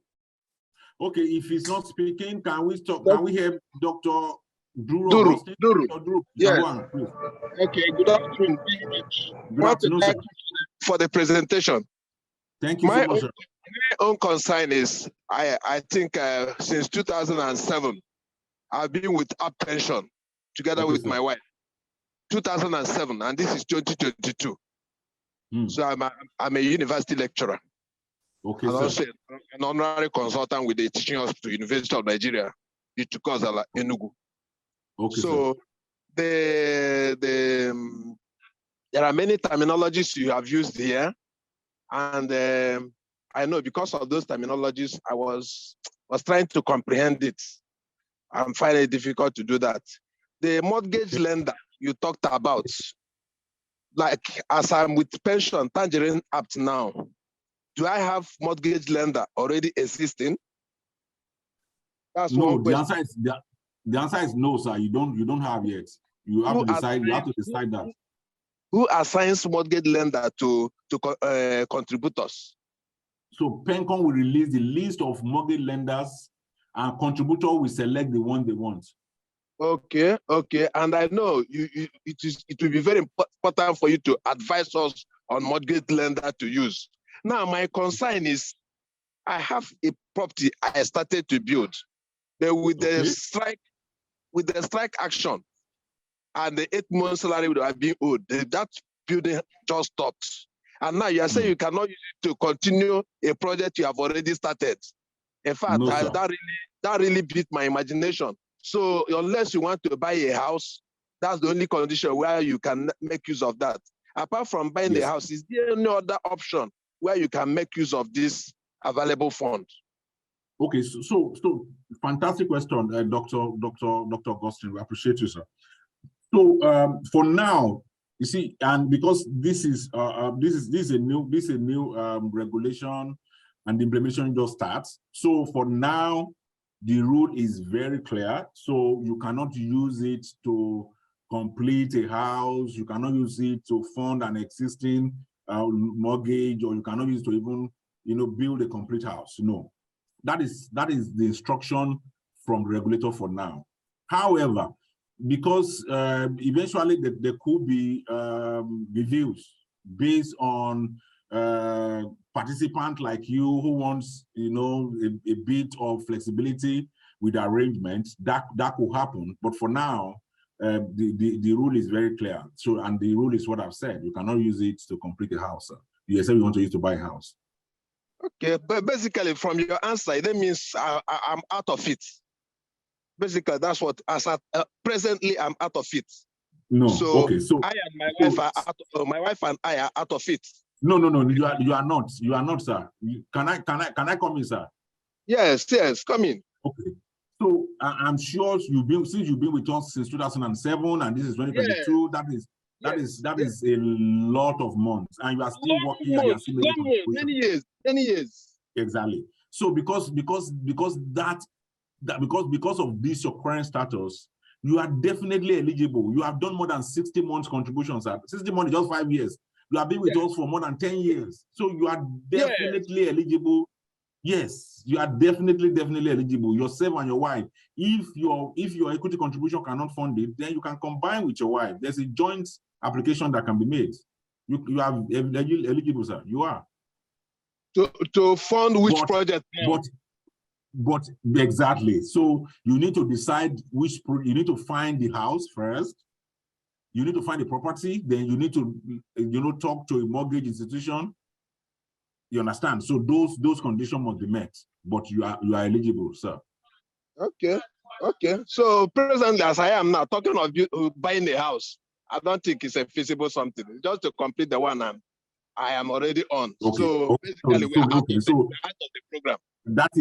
Okay, if he's not speaking, can we talk? Can we hear Dr. Duru? Yeah. Okay, good afternoon. Good afternoon, sir. For the presentation. Thank you so much, sir. My own concern is, I think since 2007, I've been with Up Pension together with my wife. 2007, and this is 2022. So I'm a university lecturer. Okay, and sir. Also an honorary consultant with the Teaching Hospital, University of Nigeria, Itukozala, Enugu. Okay, so there are many terminologies you have used here, and I know because of those terminologies, I was trying to comprehend it. I'm finding it difficult to do that. The mortgage lender you talked about, like as I'm with Pension Tangerine Apt now, do I have mortgage lender already existing? That's no. The answer is no, sir. You don't have yet. You have to decide. You have to decide that. Who assigns mortgage lender to contributors? So PENCOM will release the list of mortgage lenders, and contributor will select the one they want. Okay. And I know it will be very important for you to advise us on mortgage lender to use. Now, my concern is, I have a property I started to build, but with the strike action and the 8-month salary that I've been owed, that building just stopped. And now you are saying you cannot use it to continue a project you have already started. In fact, no, that really beat my imagination. So unless you want to buy a house, that's the only condition where you can make use of that. Apart from buying the house, is there any other option where you can make use of this available fund? Okay, so fantastic question, Dr. Augustine. We appreciate you, sir. So for now, you see, and because this is a new regulation, and the implementation just starts. So for now, the rule is very clear. So you cannot use it to complete a house. You cannot use it to fund an existing mortgage, or you cannot use it to even build a complete house. No, that is the instruction from the regulator for now. However, because eventually there could be reviews based on participant like you who wants a bit of flexibility with arrangements, that could happen. But for now, the rule is very clear. So, and the rule is what I've said. You cannot use it to complete a house. You say you want to use to buy a house. Okay, but basically from your answer, that means I'm out of it. Basically, that's what, as at presently, I'm out of it. No, so okay. So I and my wife are out of, my wife and I are out of it. No, you are not. You are not, sir. Can I come in, sir? Yes, come in. Okay. So I'm sure you've been with us since 2007, and this is 2022. Yes. That is a lot of months, and you are still working. And you are still making many years. Exactly. So because of this your current status, you are definitely eligible. You have done more than 60 months contributions. 60 months, just 5 years. You have been with us for more than 10 years. So you are definitely eligible. Yes, you are definitely eligible. Yourself and your wife. If your equity contribution cannot fund it, then you can combine with your wife. There's a joint application that can be made. You are eligible, sir. You are. To fund which project? But exactly. So you need to decide which you need to find the house first. You need to find the property. Then you need to talk to a mortgage institution. You understand? So those conditions must be met. But you are eligible, sir. Okay. So presently, as I am now talking of you buying a house, I don't think it's a feasible something. Just to complete the one I am already on. Okay. So basically, we are out of the program. That's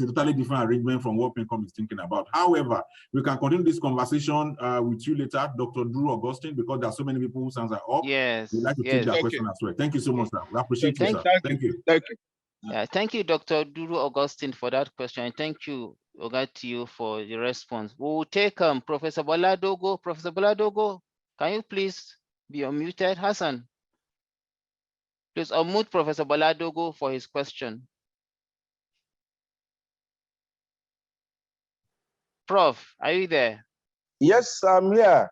a totally different arrangement from what PINCOM is thinking about. However, we can continue this conversation with you later, Dr. Drew Augustine, because there are so many people whose hands are up. Yes. We'd like to take their question as well. Thank you so much, sir. We appreciate you, sir. Thank you. Yeah, thank you, Dr. Drew Augustine, for that question. And thank you, Ogatiyu, for the response. We will take Professor Boladogo. Professor Boladogo, can you please be unmuted? Hassan, please unmute Professor Boladogo for his question. Prof, are you there? Yes, I'm here.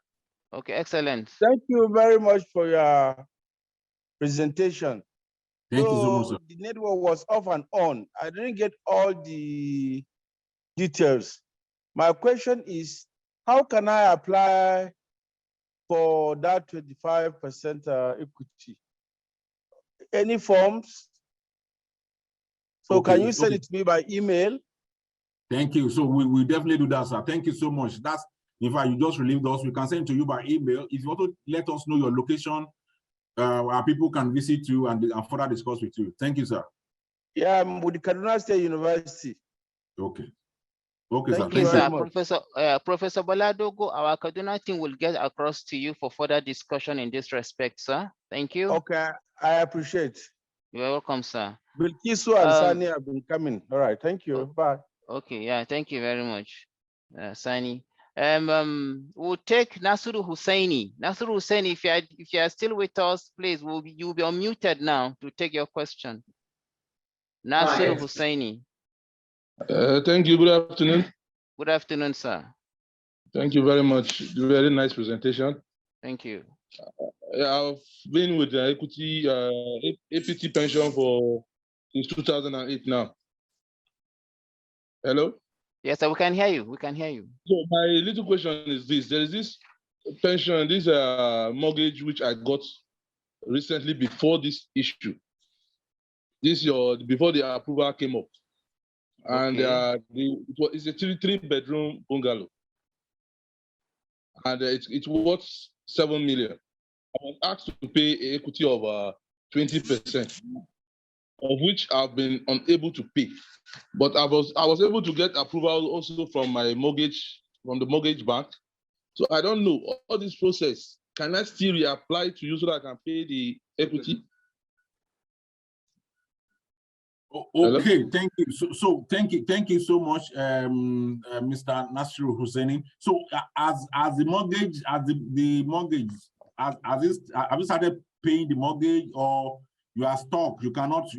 Okay, excellent. Thank you very much for your presentation. Thank you so much, sir. The network was off and on. I didn't get all the details. My question is, how can I apply for that 25% equity? Any forms? So can you send it to me by email? Thank you. So we definitely do that, sir. Thank you so much. That's, in fact, you just relieved us. We can send it to you by email. If you want to let us know your location, our people can visit you and further discuss with you. Thank you, sir. Yeah, I'm with Kaduna State University. Okay. Okay, Thank sir. you very much. Professor Boladogo, our Kaduna team will get across to you for further discussion in this respect, sir. Thank you. Okay, I appreciate. You're welcome, sir. Bilkisu and Sani have been coming. All right, thank you. Bye. Okay, yeah, thank you very much, Sani. We'll take Nasuru Hussaini. Nasuru Hussaini, if you are still with us, please, you'll be unmuted now to take your question. Nasuru Hussaini. Thank you. Good afternoon. Good afternoon, sir. Thank you very much. Very nice presentation. Thank you. I've been with the equity APT pension since 2008 now. Hello? Yes, sir, we can hear you. We can hear you. So my little question is this. There is this pension, this mortgage which I got recently before this issue. Before the approval came up. And it's a three-bedroom bungalow. And it's worth 7 million. I was asked to pay an equity of 20%, of which I've been unable to pay. But I was able to get approval also from my mortgage, from the mortgage bank. So I don't know all this process. Can I still reapply to you so that I can pay the equity? Okay, hello? Thank you. So thank you so much, Mr. Nasiru Hussaini. So as the mortgage, have you started paying the mortgage, or you are stuck? You've not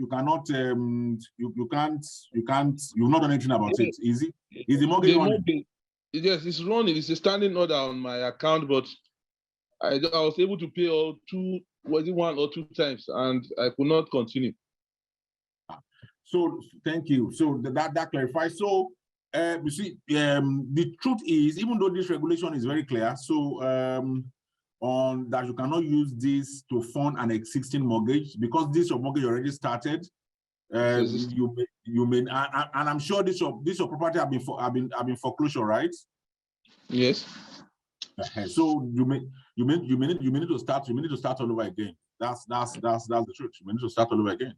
done anything about it. Is the mortgage running? Yes, it's running. It's a standing order on my account, but I was able to pay one or two times, and I could not continue. So thank you. So that clarifies. So You see, the truth is, even though this regulation is very clear, so on that you cannot use this to fund an existing mortgage because this your mortgage already started. You may, and I'm sure this your property have been foreclosure, right? Yes. So you may need to start all over again. That's the truth. You may need to start all over again.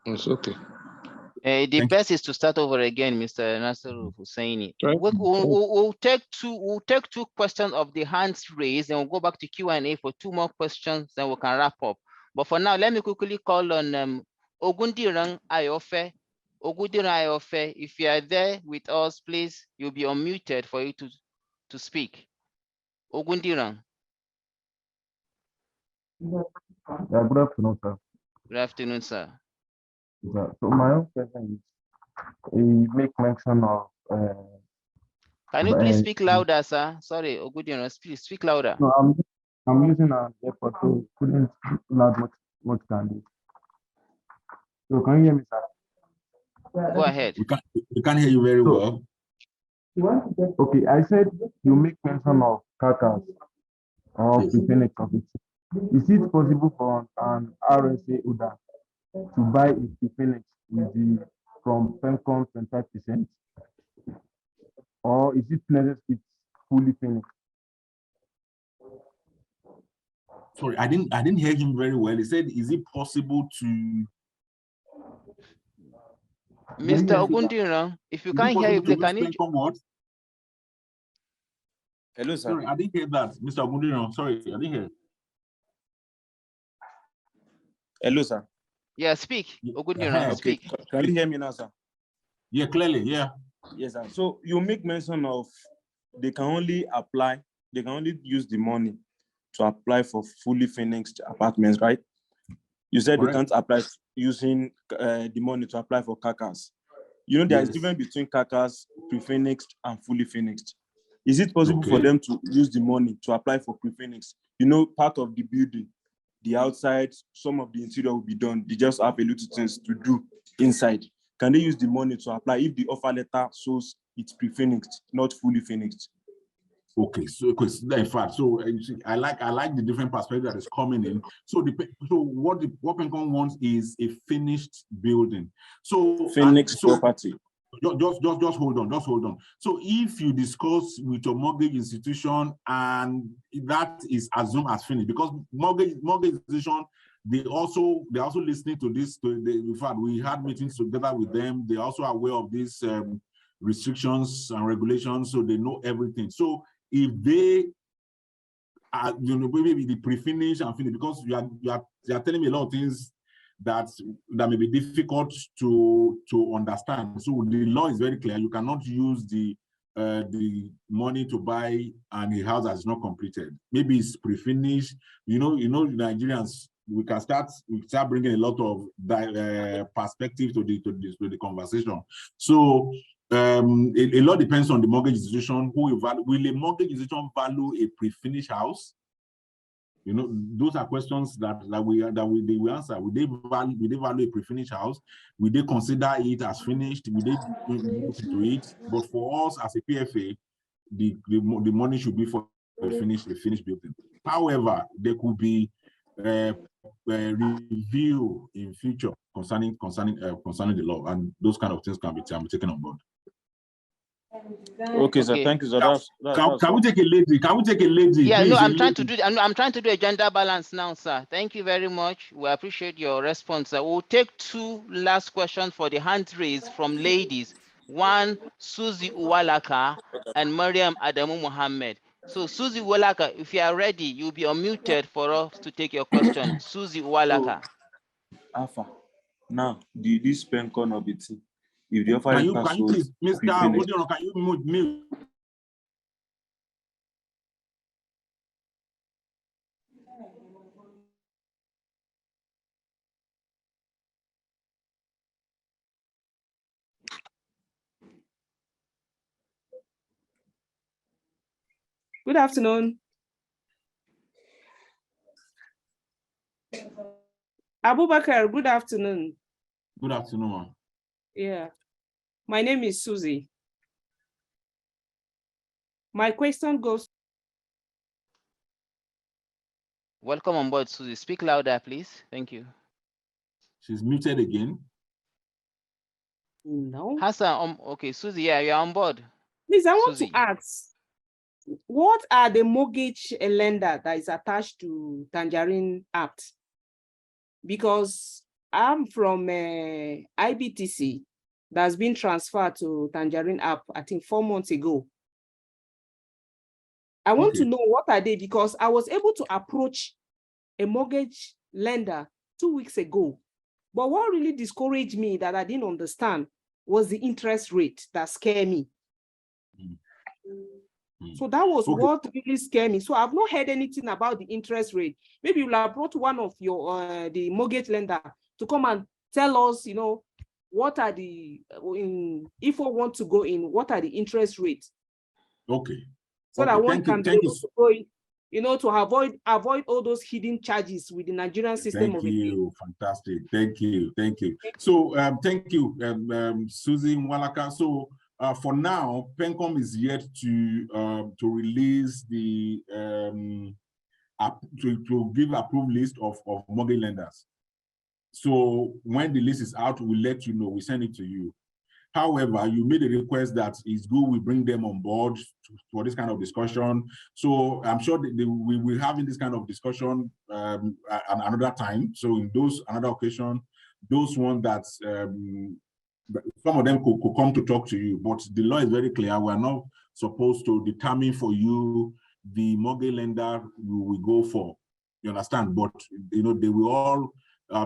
It's okay. The best is to start over again, Mr. Nasser Husseini. We'll take two questions of the hands raised, and we'll go back to Q&A for 2 more questions, then we can wrap up. But for now, let me quickly call on Ogundiran Ayofe. Ogundiran Ayofe, if you are there with us, please, you'll be unmuted for you to speak. Ogundiran. Yeah, good afternoon, sir. Good afternoon, sir. So my own question is, you make mention of. Can you please speak louder, sir? Sorry, Ogundiran, please speak louder. No, I'm using an airport, so couldn't speak loud much than this. So can you hear me, sir? Go ahead. We can't hear you very well. Okay, I said you make mention of carcass or percentage of it. Is it possible for an RSA holder to buy a percentage from Pencom 25%? Or is it necessary it's fully finished? Sorry, I didn't hear him very well. He said, is it possible to Mr. Ogundiran, if you can't hear, can you? Hello, sir. Sorry, I didn't hear that, Mr. Ogundiran. Sorry, I didn't hear. Hello, sir. Yeah, speak. Ogundiran, speak. Can you hear me now, sir? Yeah, clearly, yeah. Yes, sir. So you make mention of they can only use the money to apply for fully finished apartments, right? You said they can't apply using the money to apply for carcass. You know, there is difference between carcass, pre-finished, and fully finished. Is it possible for them to use the money to apply for pre-finished? You know, part of the building, the outside, some of the interior will be done. They just have a little things to do inside. Can they use the money to apply if the offer letter shows it's pre-finished, not fully finished? Okay, so in fact, so I like the different perspective that is coming in. So what Pencom wants is a finished building. So finished property. Just hold on. So if you discuss with your mortgage institution and that is assumed as finished, because mortgage institution, they're also listening to this. In fact, we had meetings together with them. They're also aware of these restrictions and regulations, so they know everything. So if they are, maybe the pre-finish and finish, because you are telling me a lot of things that may be difficult to understand. So the law is very clear. You cannot use the money to buy a house that's not completed. Maybe it's pre-finished. Nigerians, we start bringing a lot of perspective to the conversation. So a lot depends on the mortgage institution. Will a mortgage institution value a pre-finished house? Those are questions that we answer. Will they value a pre-finished house? Will they consider it as finished? Will they look into it? But for us as a PFA, the money should be for a finished building. However, there could be a review in future concerning the law, and those kind of things can be taken on board. Okay, sir. Thank you, sir. Can we take a lady? Can we take a lady? Yeah, please, no, I'm trying to do a gender balance now, sir. Thank you very much. We appreciate your response. We'll take 2 last questions for the hand raised from ladies. One, Susie Uwalaka and Mariam Adamu Mohammed. So Susie Uwalaka, if you are ready, you'll be unmuted for us to take your question. Susie Uwalaka. Alpha. Now, this Pencom of it. If the offer can you please, Mr. Ogundiran, can you mute? Good afternoon. Abubakar, good afternoon. Good afternoon. Yeah. My name is Susie. My question goes. Welcome on board, Susie. Speak louder, please. Thank you. She's muted again. No. Hassan, okay, Susie, yeah, you're on board. Please, I want Susie. to ask, what are the mortgage lender that is attached to Tangerine app? Because I'm from IBTC that's been transferred to Tangerine app, I think 4 months ago. I want to know what are they, because I was able to approach a mortgage lender 2 weeks ago. But what really discouraged me that I didn't understand was the interest rate that scared me. So that was what really scared me. So I've not heard anything about the interest rate. Maybe you'll have brought one of your the mortgage lender to come and tell us, you know, what are the if we want to go in, what are the interest rates? Okay. So that one can be able to go in, you know, to avoid all those hidden charges with the Nigerian system. Thank you. Fantastic. Thank you. Thank you. So thank you, Susie Mwalaka. So for now, PENCOM is yet to release the to give approved list of mortgage lenders. So when the list is out, we'll let you know. We send it to you. However, you made a request that it's good we bring them on board for this kind of discussion. So I'm sure we will have this kind of discussion another time. So in another occasion, those ones that some of them could come to talk to you, but the law is very clear. We're not supposed to determine for you the mortgage lender you will go for. You understand? But you know, they will all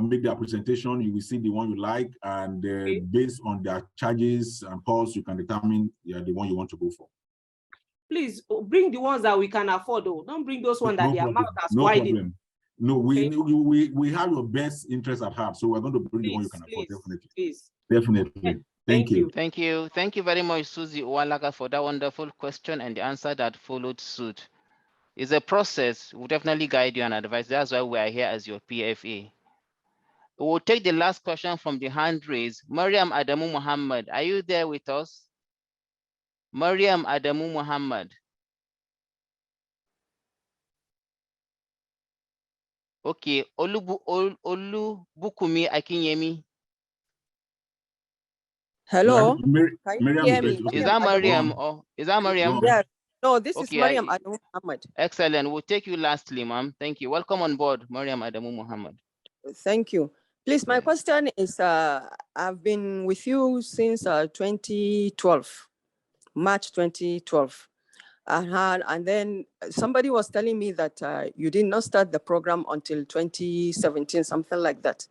make their presentation. You will see the one you like, and based on their charges and costs, you can determine the one you want to go for. Please bring the ones that we can afford, though. Don't bring those ones that their mouth has widened. No, we have your best interest at heart, so we're going to bring the one you can afford. Definitely. Please. Definitely. Thank you. Thank you. Thank you very much, Susie Uwalaga, for that wonderful question and the answer that followed suit. It's a process. We'll definitely guide you and advise. That's why we are here as your PFA. We'll take the last question from the hand raised. Mariam Adamu Muhammad, are you there with us? Mariam Adamu Muhammad. Okay, Olubukumi Akinyemi. Hello. Miriam, is that Mariam? Or is that Mariam? Yes. No, this is Mariam Adamu Muhammad. Excellent. We'll take you lastly, ma'am. Thank you. Welcome on board, Mariam Adamu Muhammad. Thank you. Please, my question is, I've been with you since 2012, March 2012. And then somebody was telling me that you did not start the program until 2017, something like that,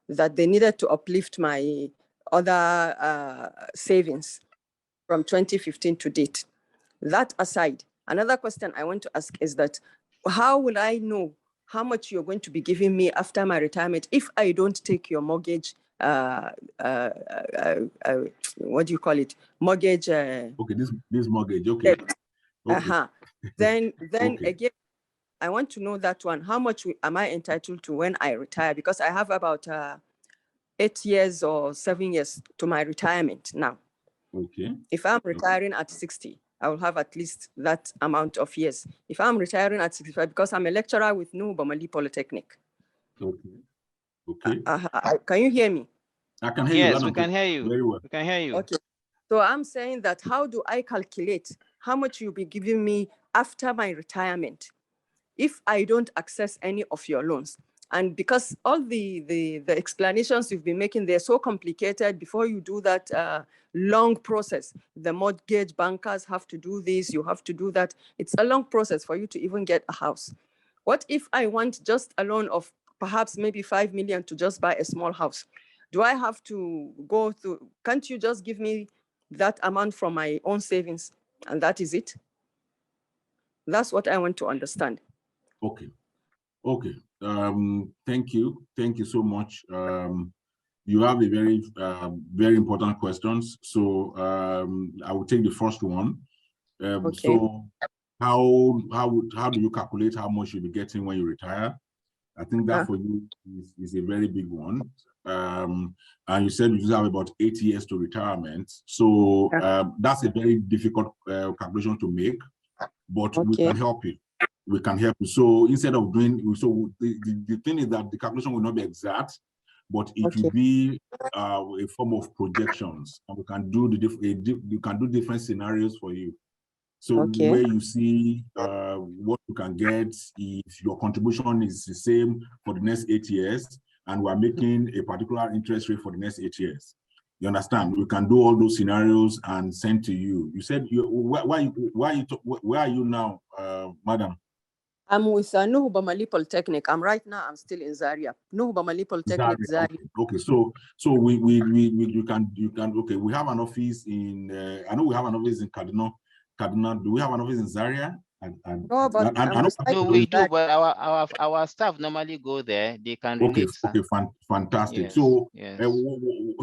that they needed to uplift my other savings from 2015 to date. That aside, another question I want to ask is that how will I know how much you're going to be giving me after my retirement if I don't take your mortgage, what do you call it? Mortgage. Okay, this mortgage, okay. Then again, I want to know that one. How much am I entitled to when I retire? Because I have about 8 years or 7 years to my retirement now. Okay. If I'm retiring at 60, I will have at least that amount of years. If I'm retiring at 65, because I'm a lecturer with New Bamali Polytechnic. Okay. Okay. Can you hear me? I can hear you. Yes, we can hear you. Very well. We can hear you. Okay. So I'm saying that how do I calculate how much you'll be giving me after my retirement if I don't access any of your loans? And because all the explanations you've been making, they're so complicated. Before you do that long process, the mortgage bankers have to do this, you have to do that. It's a long process for you to even get a house. What if I want just a loan of perhaps maybe 5 million to just buy a small house? Do I have to go through, can't you just give me that amount from my own savings and that is it? That's what I want to understand. Okay. Okay. Thank you. Thank you so much. You have a very, very important questions. So I will take the first one. Okay. So how do you calculate how much you'll be getting when you retire? I think that for you is a very big one. And you said you have about 8 years to retirement. So that's a very difficult calculation to make. but we can help you. We can help you. So instead of doing, so the thing is that the calculation will not be exact, but it will be a form of projections, and we can do you can do different scenarios for you. So where you see what you can get if your contribution is the same for the next 8 years, and we're making a particular interest rate for the next 8 years. You understand? We can do all those scenarios and send to you. You said where are you now, madam? I'm with Nuhu Bamali Polytechnic. Right now. I'm still in Zaria. Nuhu Bamali Polytechnic, Zaria. Okay. So you can okay. We have an office in. I know we have an office in Kaduna. Do we have an office in Zaria? No, we do, but our staff normally go there. They can relate. Okay, fantastic. Yes, so yes.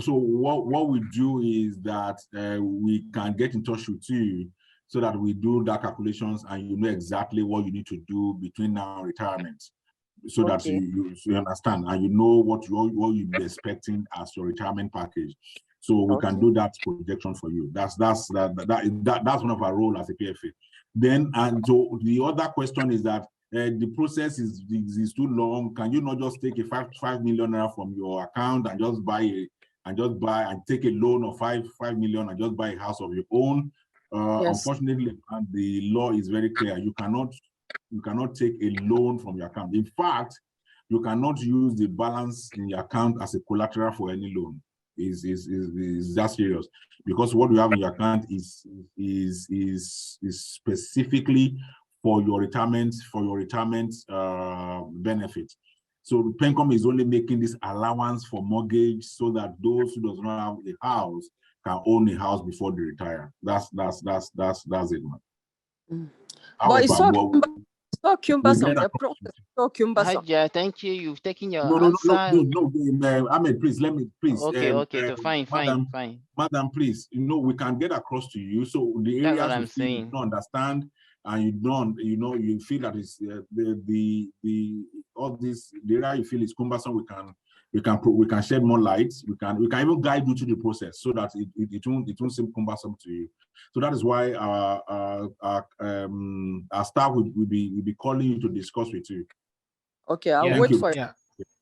So what we do is that we can get in touch with you so that we do that calculations and you know exactly what you need to do between now and retirement, so that you understand and you know what you'll be expecting as your retirement package. So we can do that projection for you. That's one of our role as a PFA. Then, and so the other question is that the process is too long. Can you not just take a 5 million naira from your account and just buy and take a loan of 5 million and just buy a house of your own? Unfortunately, and the law is very clear. You cannot take a loan from your account. In fact, you cannot use the balance in your account as a collateral for any loan. Is that serious? Because what you have in your account is specifically for your retirement benefit. So PENCOM is only making this allowance for mortgage so that those who does not have a house can own a house before they retire. That's it, man. But it's so cumbersome. The process is so cumbersome. Yeah, thank you. You've taken your answer. No, Ahmed, please let me Okay, fine. Madam, please, we can get across to you. So the areas you don't understand and you feel that it's all this, the area you feel is cumbersome, we can shed more light. We can even guide you through the process so that it won't seem cumbersome to you. So that is why our staff will be calling you to discuss with you. Okay, I'll wait for it.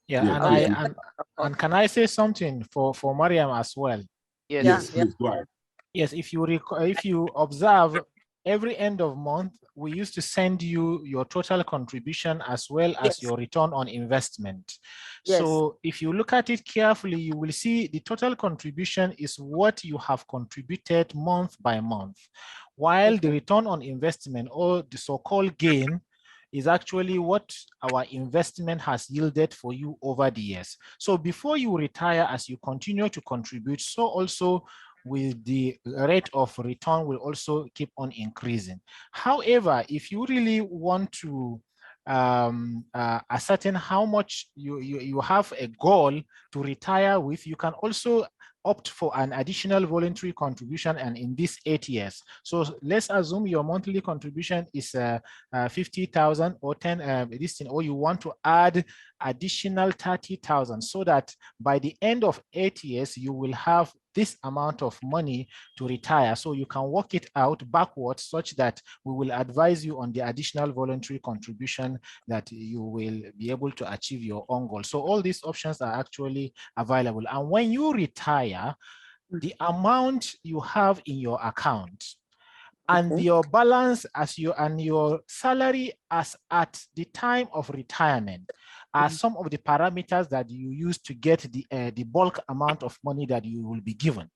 And can I say something for Mariam as well? Yes, please go ahead. Yes, if you observe, every end of month, we used to send you your total contribution as well as your return on investment. So if you look at it carefully, you will see the total contribution is what you have contributed month by month, while the return on investment, or the so-called gain, is actually what our investment has yielded for you over the years. So before you retire, as you continue to contribute, so also with the rate of return will also keep on increasing. However, if you really want to ascertain how much you have a goal to retire with, you can also opt for an additional voluntary contribution, and in these 8 years. So let's assume your monthly contribution is 50,000 or 10, or you want to add additional 30,000, so that by the end of 8 years, you will have this amount of money to retire. So you can work it out backwards such that we will advise you on the additional voluntary contribution that you will be able to achieve your own goal. So all these options are actually available. And when you retire, the amount you have in your account and your balance and your salary as at the time of retirement are some of the parameters that you use to get the bulk amount of money that you will be given.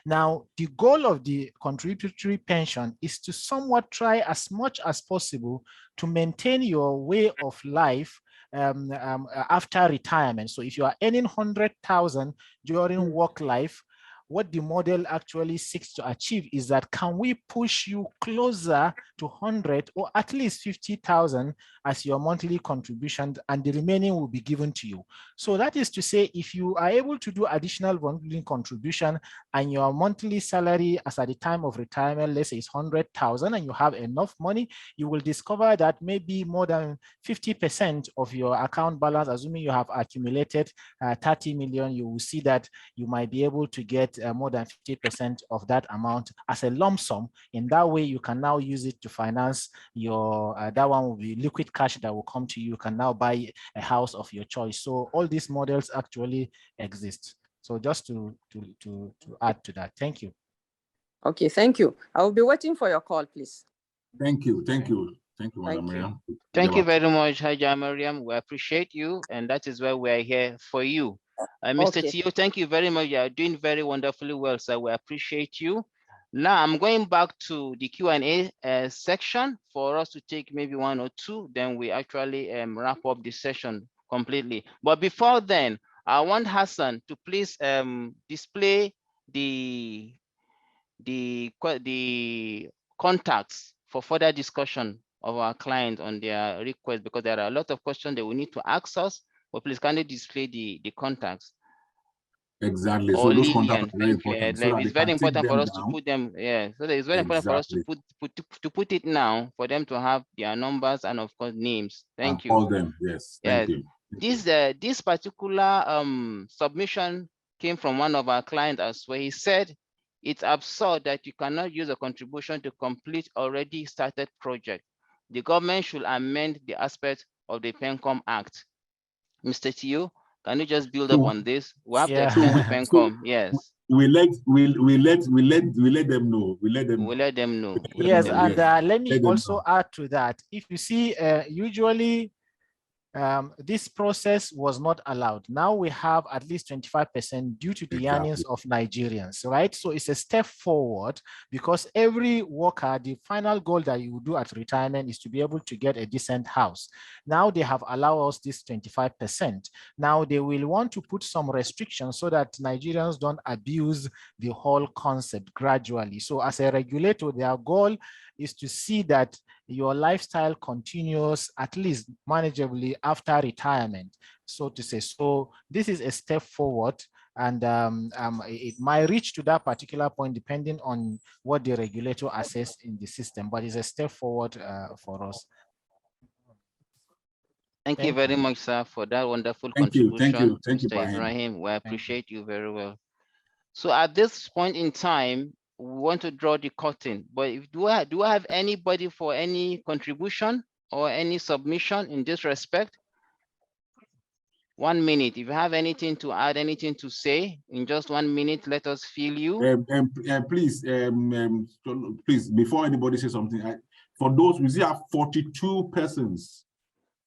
Now, the goal of the contributory pension is to somewhat try as much as possible to maintain your way of life after retirement. So if you are earning 100,000 during work life, what the model actually seeks to achieve is that, can we push you closer to 100 or at least 50,000 as your monthly contribution, and the remaining will be given to you. So that is to say, if you are able to do additional monthly contribution and your monthly salary as at the time of retirement, let's say, is 100,000, and you have enough money, you will discover that maybe more than 50% of your account balance, assuming you have accumulated 30 million, you will see that you might be able to get get more than 50% of that amount as a lump sum. In that way, you can now use it to finance your, that one will be liquid cash that will come to you. You can now buy a house of your choice. So all these models actually exist. So just to add to that, thank you. Okay, thank you. I will be waiting for your call, please. Thank you, thank you. Thank you, Madam Miriam. Thank you very much, Haja Mariam. We appreciate you, and that is why we are here for you. Mr. Okay. Tio, thank you very much. You are doing very wonderfully well, sir. We appreciate you. Now I'm going back to the Q&A section for us to take maybe one or two, then we actually wrap up the session completely. But before then, I want Hassan to please display the contacts for further discussion of our clients on their request, because there are a lot of questions they will need to ask us, but please kindly display the contacts. Exactly. So those contacts are very important. So it's very important for us to put them, so it's very important for us to put it now for them to have their numbers and of course names. Thank you. Call them, yes. Thank you. This particular submission came from one of our clients as well. He said, it's absurd that you cannot use a contribution to complete already started project. The government should amend the aspect of the PENCOM Act. Mr. Tio, can you just build up on this? We have to explain to PENCOM, yes. We let them know. We let them know. Yes, and let me also add to that. If you see, usually this process was not allowed. Now we have at least 25% due to the earnings of Nigerians, right? So it's a step forward, because every worker, the final goal that you do at retirement is to be able to get a decent house. Now they have allowed us this 25%. Now they will want to put some restrictions so that Nigerians don't abuse the whole concept gradually. So as a regulator, their goal is to see that your lifestyle continues at least manageably after retirement, so to say. So this is a step forward, and it might reach to that particular point depending on what the regulator assesses in the system, but it's a step forward for us. Thank you very much, sir, for that wonderful contribution. Thank you, Mr. Ibrahim. We appreciate you very well. So at this point in time, we want to draw the curtain, but do I have anybody for any contribution or any submission in this respect? 1 minute. If you have anything to add, anything to say, in just 1 minute, let us feel you. Please, please, before anybody says something, for those, we see have 42 persons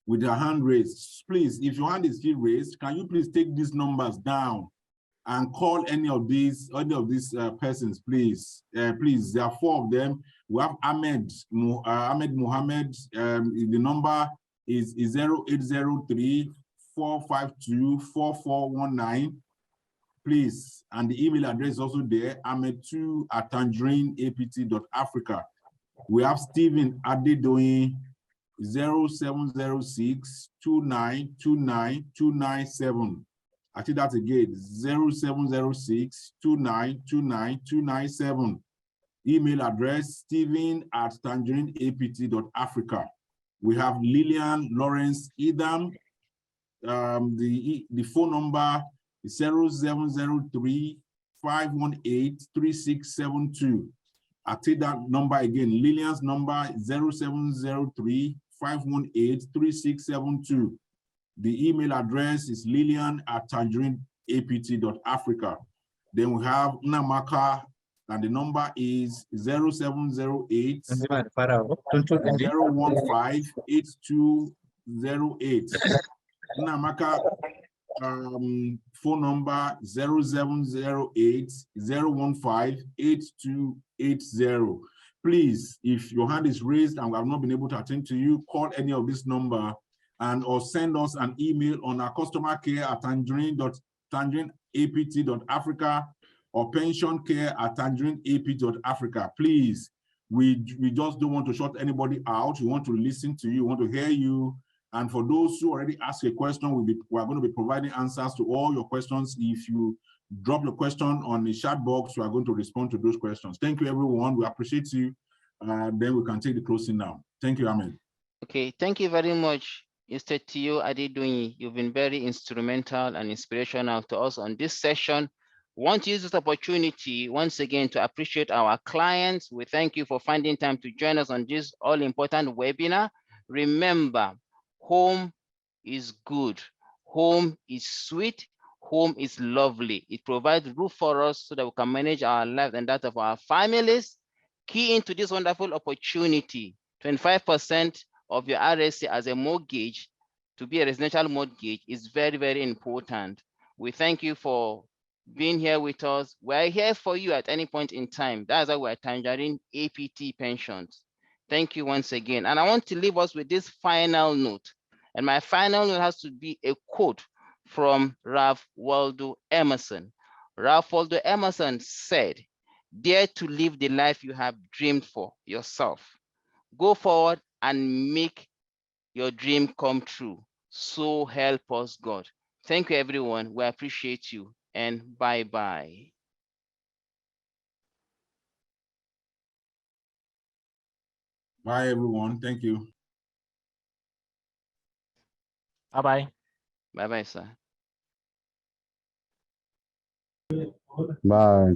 with their hand raised. Please, if your hand is still raised, can you please take these numbers down and call any of these persons, please. Please, there are 4 of them. We have Ahmed Mohammed. The number is 0803-452-4419. Please, and the email address is also there, ahmed2@tangerineapt.africa. We have Stephen Adedoyin, 0706-2929-297. I think that's again 0706-2929-297. Email address stephen@tangerineapt.africa. We have Lillian Lawrence Edam. The phone number is 0703-518-3672. I take that number again. Lillian's number is 0703-518-3672. The email address is lillian@tangerineapt.africa. Then we have Namaka, and the number is 0708-015-8208. Namaka phone number 0708-015-8280. Please, if your hand is raised and we have not been able to attend to you, call any of this number and or send us an email on our customer care at tangerineapt.africa or pensioncare@tangerineapt.africa. Please, we just don't want to shut anybody out. We want to listen to you, we want to hear you. And for those who already asked a question, we are going to be providing answers to all your questions. If you drop your question on the chat box, we are going to respond to those questions. Thank you, everyone. We appreciate you. Then we can take the closing now. Thank you, Ahmed. Okay, thank you very much, Mr. Tio Adedoyin. You've been very instrumental and inspirational to us on this session. Want to use this opportunity once again to appreciate our clients. We thank you for finding time to join us on this all-important webinar. Remember, home is good, home is sweet, home is lovely. It provides roof for us so that we can manage our lives and that of our families. Key into this wonderful opportunity, 25% of your RSA as a mortgage to be a residential mortgage is very, very important. We thank you for being here with us. We're here for you at any point in time. That's why we're Tangerine APT Pensions. Thank you once again. And I want to leave us with this final note. And my final note has to be a quote from Ralph Waldo Emerson. Ralph Waldo Emerson said, "Dare to live the life you have dreamed for yourself. Go forward and make your dream come true. So help us God." Thank you, everyone. We appreciate you, and bye-bye. Bye, everyone. Thank you. Bye-bye. Bye-bye, sir. Bye.